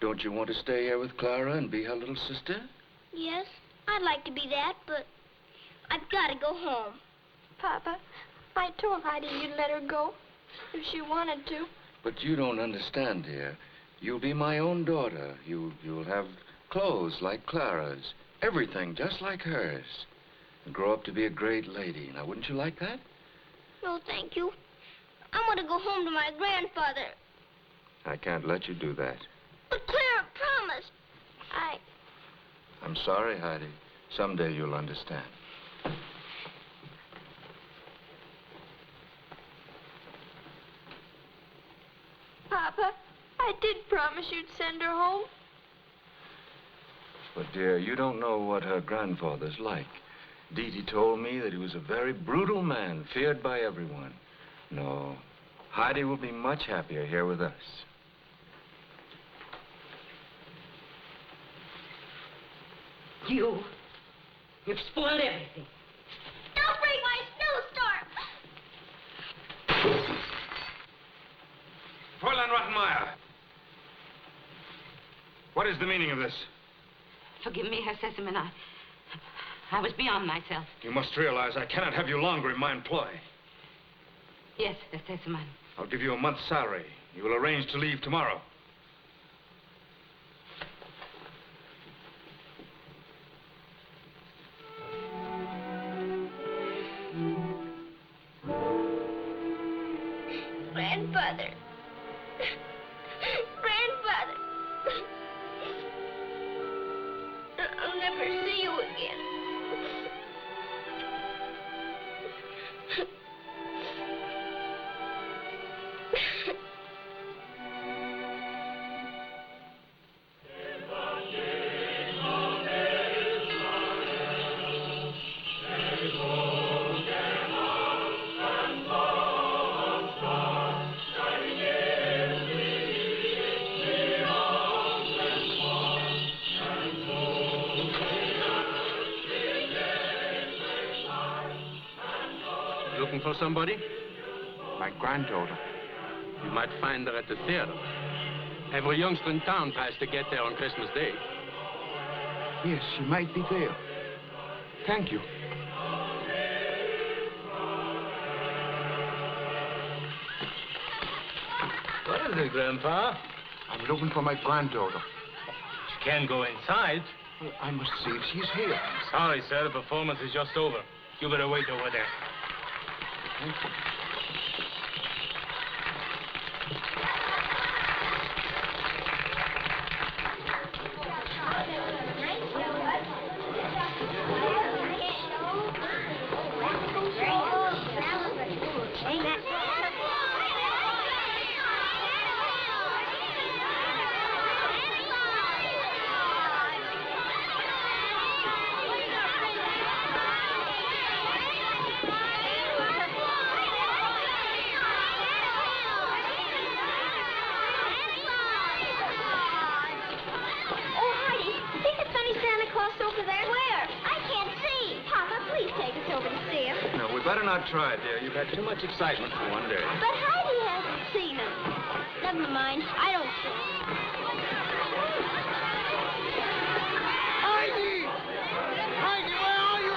don't you want to stay here with Klara and be her little sister? Yes, I'd like to be that, but I've got to go home. Papa, I told Heidi you'd let her go if she wanted to. But you don't understand, dear. You'll be my own daughter. You'll have clothes like Klara's, everything just like hers, and grow up to be a great lady. Now, wouldn't you like that? No, thank you. I want to go home to my grandfather. I can't let you do that. But Klara promised. I'm sorry, Heidi. Someday you'll understand. Papa, I did promise you'd send her home. But, dear, you don't know what her grandfather's like. Dete told me that he was a very brutal man, feared by everyone. No, Heidi will be much happier here with us. You've spoiled everything. Don't break my snowstorm! Fräulein Rottenmeier. What is the meaning of this? Forgive me, Herr Sesemann. I was beyond myself. You must realize I cannot have you longer in my employ. Yes, Herr Sesemann. I'll give you a month's salary. You will arrange to leave tomorrow. Grandfather. Grandfather. I'll never see you again. Looking for somebody? My granddaughter. You might find her at the theater. Every youngster in town tries to get there on Christmas Day. Yes, she might be there. Thank you. What is it, Grandpa? I'm looking for my granddaughter. She can't go inside. Well, I must see if she's here. Sorry, sir. The performance is just over. You better wait over there. Thank you. Better not try, dear. You've had too much excitement for one day. But Heidi hasn't seen him. Never mind. I don't care. Heidi! Heidi, where are you?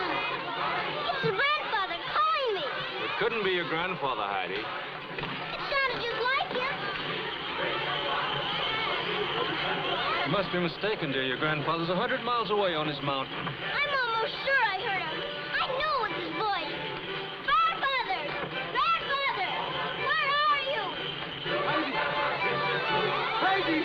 It's your grandfather calling me. It couldn't be your grandfather, Heidi. It sounded just like him. You must be mistaken, dear. Your grandfather's 100 miles away on his mountain. I'm almost sure I heard him. I know it's his voice. Grandfather! Grandfather! Where are you? Heidi!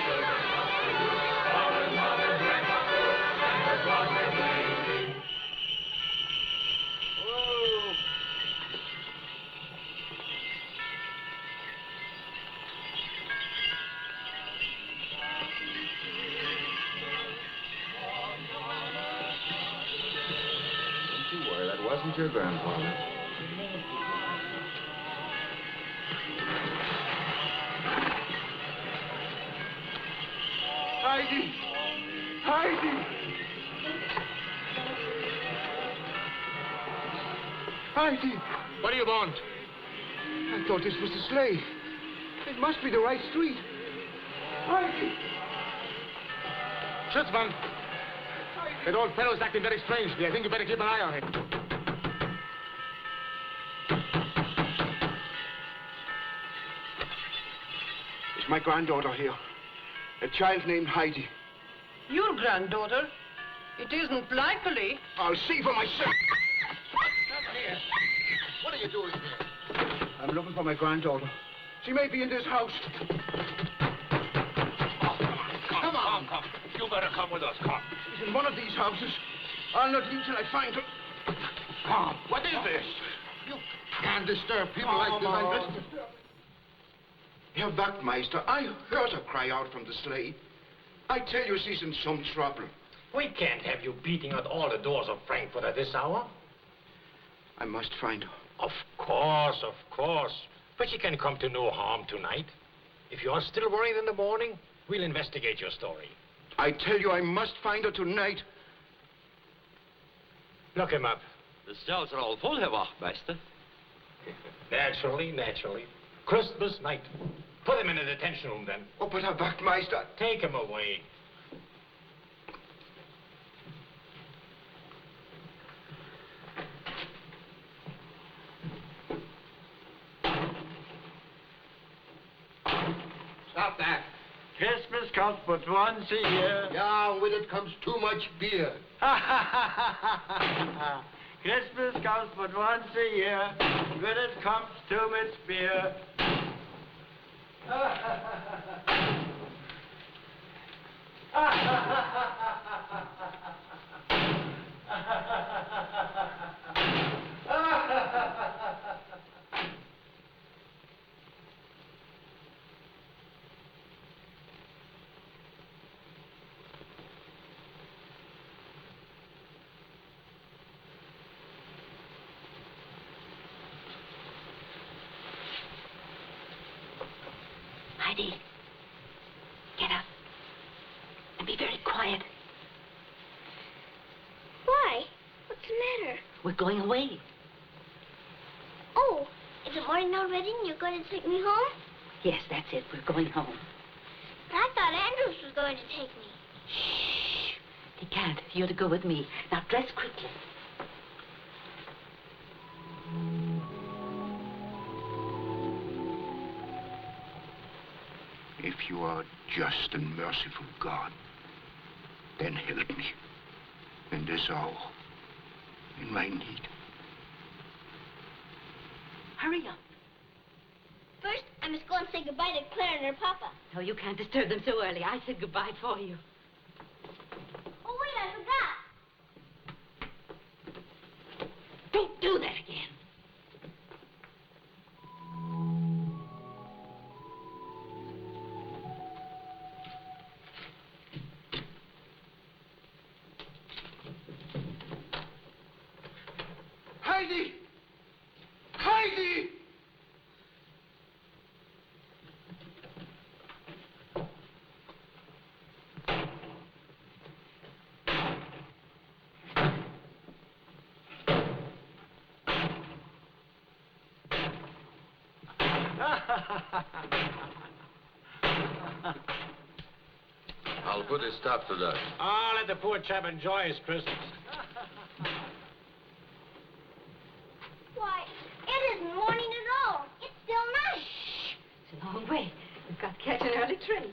Don't you worry, that wasn't your grandfather. Heidi! Heidi! Heidi! What do you want? I thought this was the sleigh. It must be the right street. Heidi! Schutzmann! That old fellow's acting very strangely. I think you better keep an eye on him. Is my granddaughter here? A child named Heidi. Your granddaughter? It isn't likely. I'll see for myself. Come here. What are you doing here? I'm looking for my granddaughter. She may be in this house. Come on. You better come with us. Come. She's in one of these houses. I'll not leave till I find her. Come. What is this? You can't disturb people like this. I'm just... Herr Wachtmeister, I heard her cry out from the sleigh. I tell you she's in some trouble. We can't have you beating at all the doors of Frankfurt at this hour. I must find her. Of course. But she can come to no harm tonight. If you are still worried in the morning, we'll investigate your story. I tell you, I must find her tonight. Look him up. The cells are all full, Herr Wachtmeister. Naturally. Christmas night. Put him in a detention room, then. Oh, but Herr Wachtmeister... Take him away. Stop that. Christmas comes but once a year. Yeah, and with it comes too much beer. Christmas comes but once a year. With it comes too much beer. Heidi, get up and be very quiet. Why? What's the matter? We're going away. Oh, morning already and you're going to take me home? Yes, that's it. We're going home. But I thought Andrews was going to take me. Shh. He can't. You're to go with me. Now, dress quickly. If you are a just and merciful God, then help me in this hour, in my need. Hurry up. First, I must go and say goodbye to Klara and her papa. No, you can't disturb them so early. I said goodbye for you. Oh, wait, I forgot. Don't do that again. Heidi! Heidi! I'll put a stop to that. Ah, let the poor chap enjoy his Christmas. Why, it isn't morning at all. It's still night. It's a long way. We've got to catch an early train.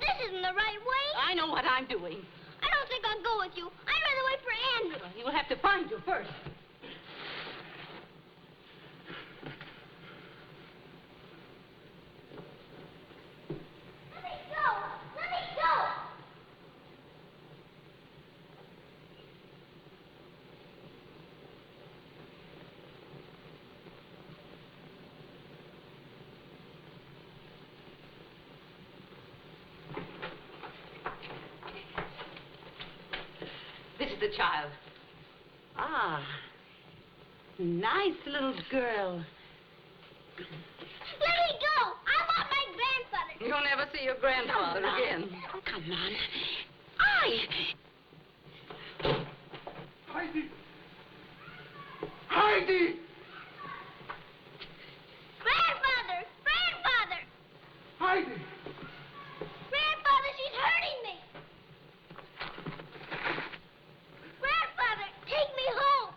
This isn't the right way. I know what I'm doing. I don't think I'll go with you. I'd rather wait for Andrew. You'll have to find you first. Let me go. Let me go. This is the child. Ah, nice little girl. Let me go. I want my grandfather. You'll never see your grandfather again. Oh, come on. Heidi! Heidi! Grandfather! Grandfather! Heidi! Grandfather, she's hurting me. Grandfather, take me home.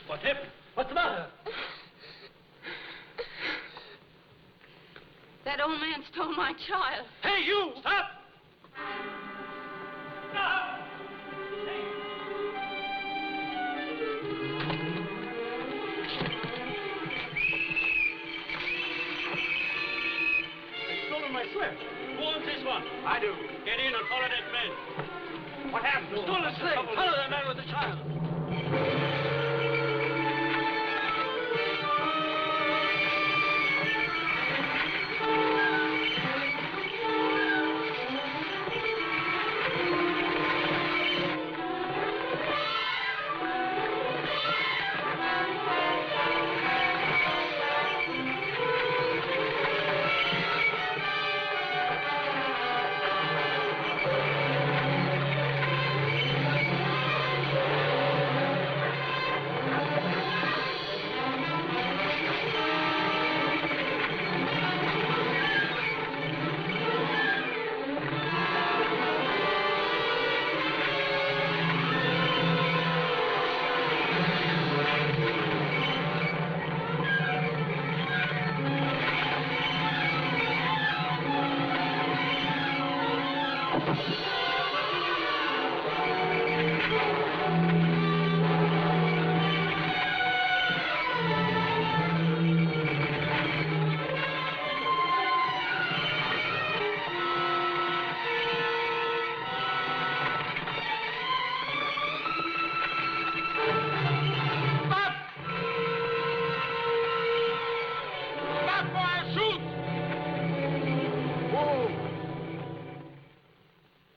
What happened? What's the matter? That old man stole my child. Hey, you! Stop! Stolen my slip. Who owns this one? I do. Get in and follow that man. What happened? Stole the slip. Follow that man with the child.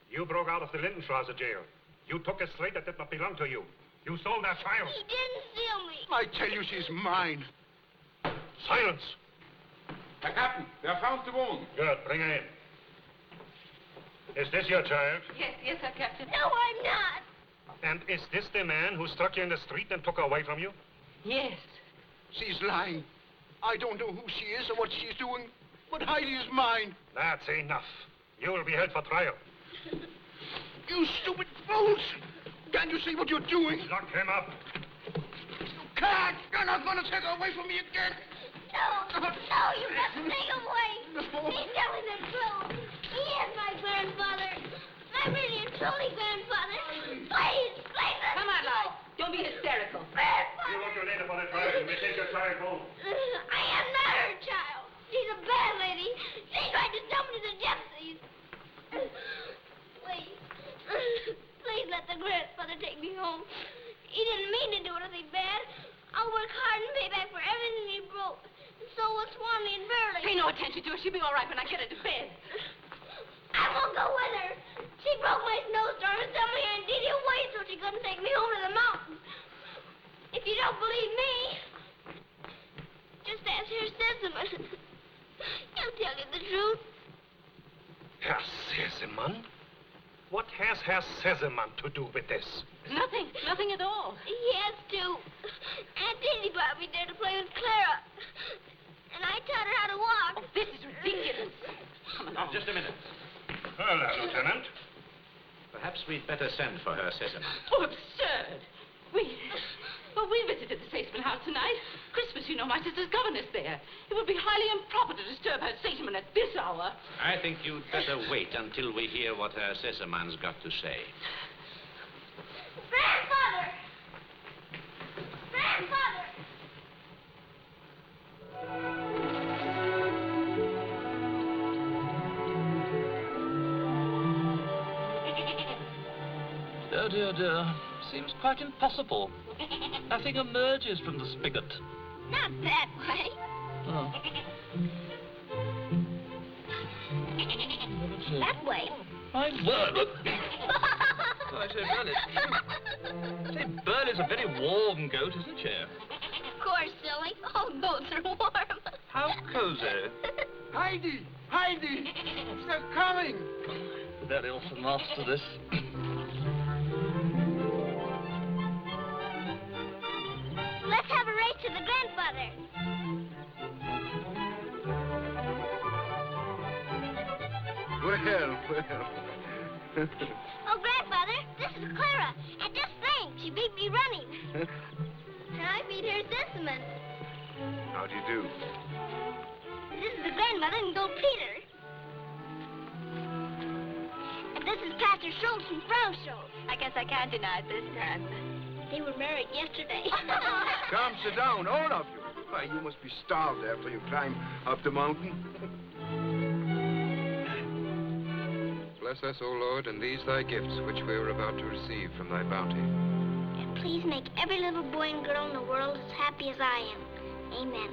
You broke out of the Lindenstrasse jail. You took a slate that did not belong to you. You stole that child. He didn't steal me. I tell you, she's mine. Silence. Herr Captain, they found the woman. Good, bring her in. Is this your child? Yes, Sir Captain. No, I'm not. And is this the man who struck you in the street and took her away from you? Yes. She's lying. I don't know who she is or what she's doing, but Heidi is mine. That's enough. You will be held for trial. You stupid fools! Can't you see what you're doing? Lock him up. You can't! You're not going to take her away from me again! No, you must take him away. He's telling the truth. He is my grandfather. My really and truly grandfather. Please, please. Come on, Lloyd. Don't be hysterical. You look your later for the trial and we take your child home. I am not her child. She's a bad lady. She tried to sell me to the gypsies. Please. Please let the grandfather take me home. He didn't mean to do anything bad. I'll work hard and pay back for everything he broke. And so will Swanee and Burley. Pay no attention to her. She'll be all right when I get her to bed. I won't go with her. She broke my snowstorm and sent me and Dete away so she couldn't take me home to the mountains. If you don't believe me, just ask Herr Sesemann. He'll tell you the truth. Herr Sesemann? What has Herr Sesemann to do with this? Nothing at all. He has to. Aunt Dete brought me there to play with Klara. And I taught her how to walk. Oh, this is ridiculous. Come along. Just a minute. Well, Lieutenant. Perhaps we'd better send for Herr Sesemann. Oh, absurd. We visited the Sesemann house tonight. Christmas, you know, my sister's governess there. It would be highly improper to disturb Herr Sesemann at this hour. I think you'd better wait until we hear what Herr Sesemann's got to say. Grandfather! Grandfather! Oh, dear, dear. Seems quite impossible. Nothing emerges from the spigot. Not that way. Oh. That way. My word. Oh, I say, Burley. Say, Burley's a very warm goat, isn't she? Of course, silly. All goats are warm. How cozy. Heidi! Heidi! They're coming! Very often master this. Let's have a race to the grandfather. Well. Oh, grandfather, this is Klara. And just think, she beat me running. And I beat Herr Sesemann. How do you do? This is the grandmother and old Peter. And this is Pastor Schultz and Frau Schultz. I guess I can't deny it this time. They were married yesterday. Come, sit down, all of you. Why, you must be starved after you climb up the mountain. Bless us, O Lord, and these thy gifts which we are about to receive from thy bounty. And please make every little boy and girl in the world as happy as I am. Amen.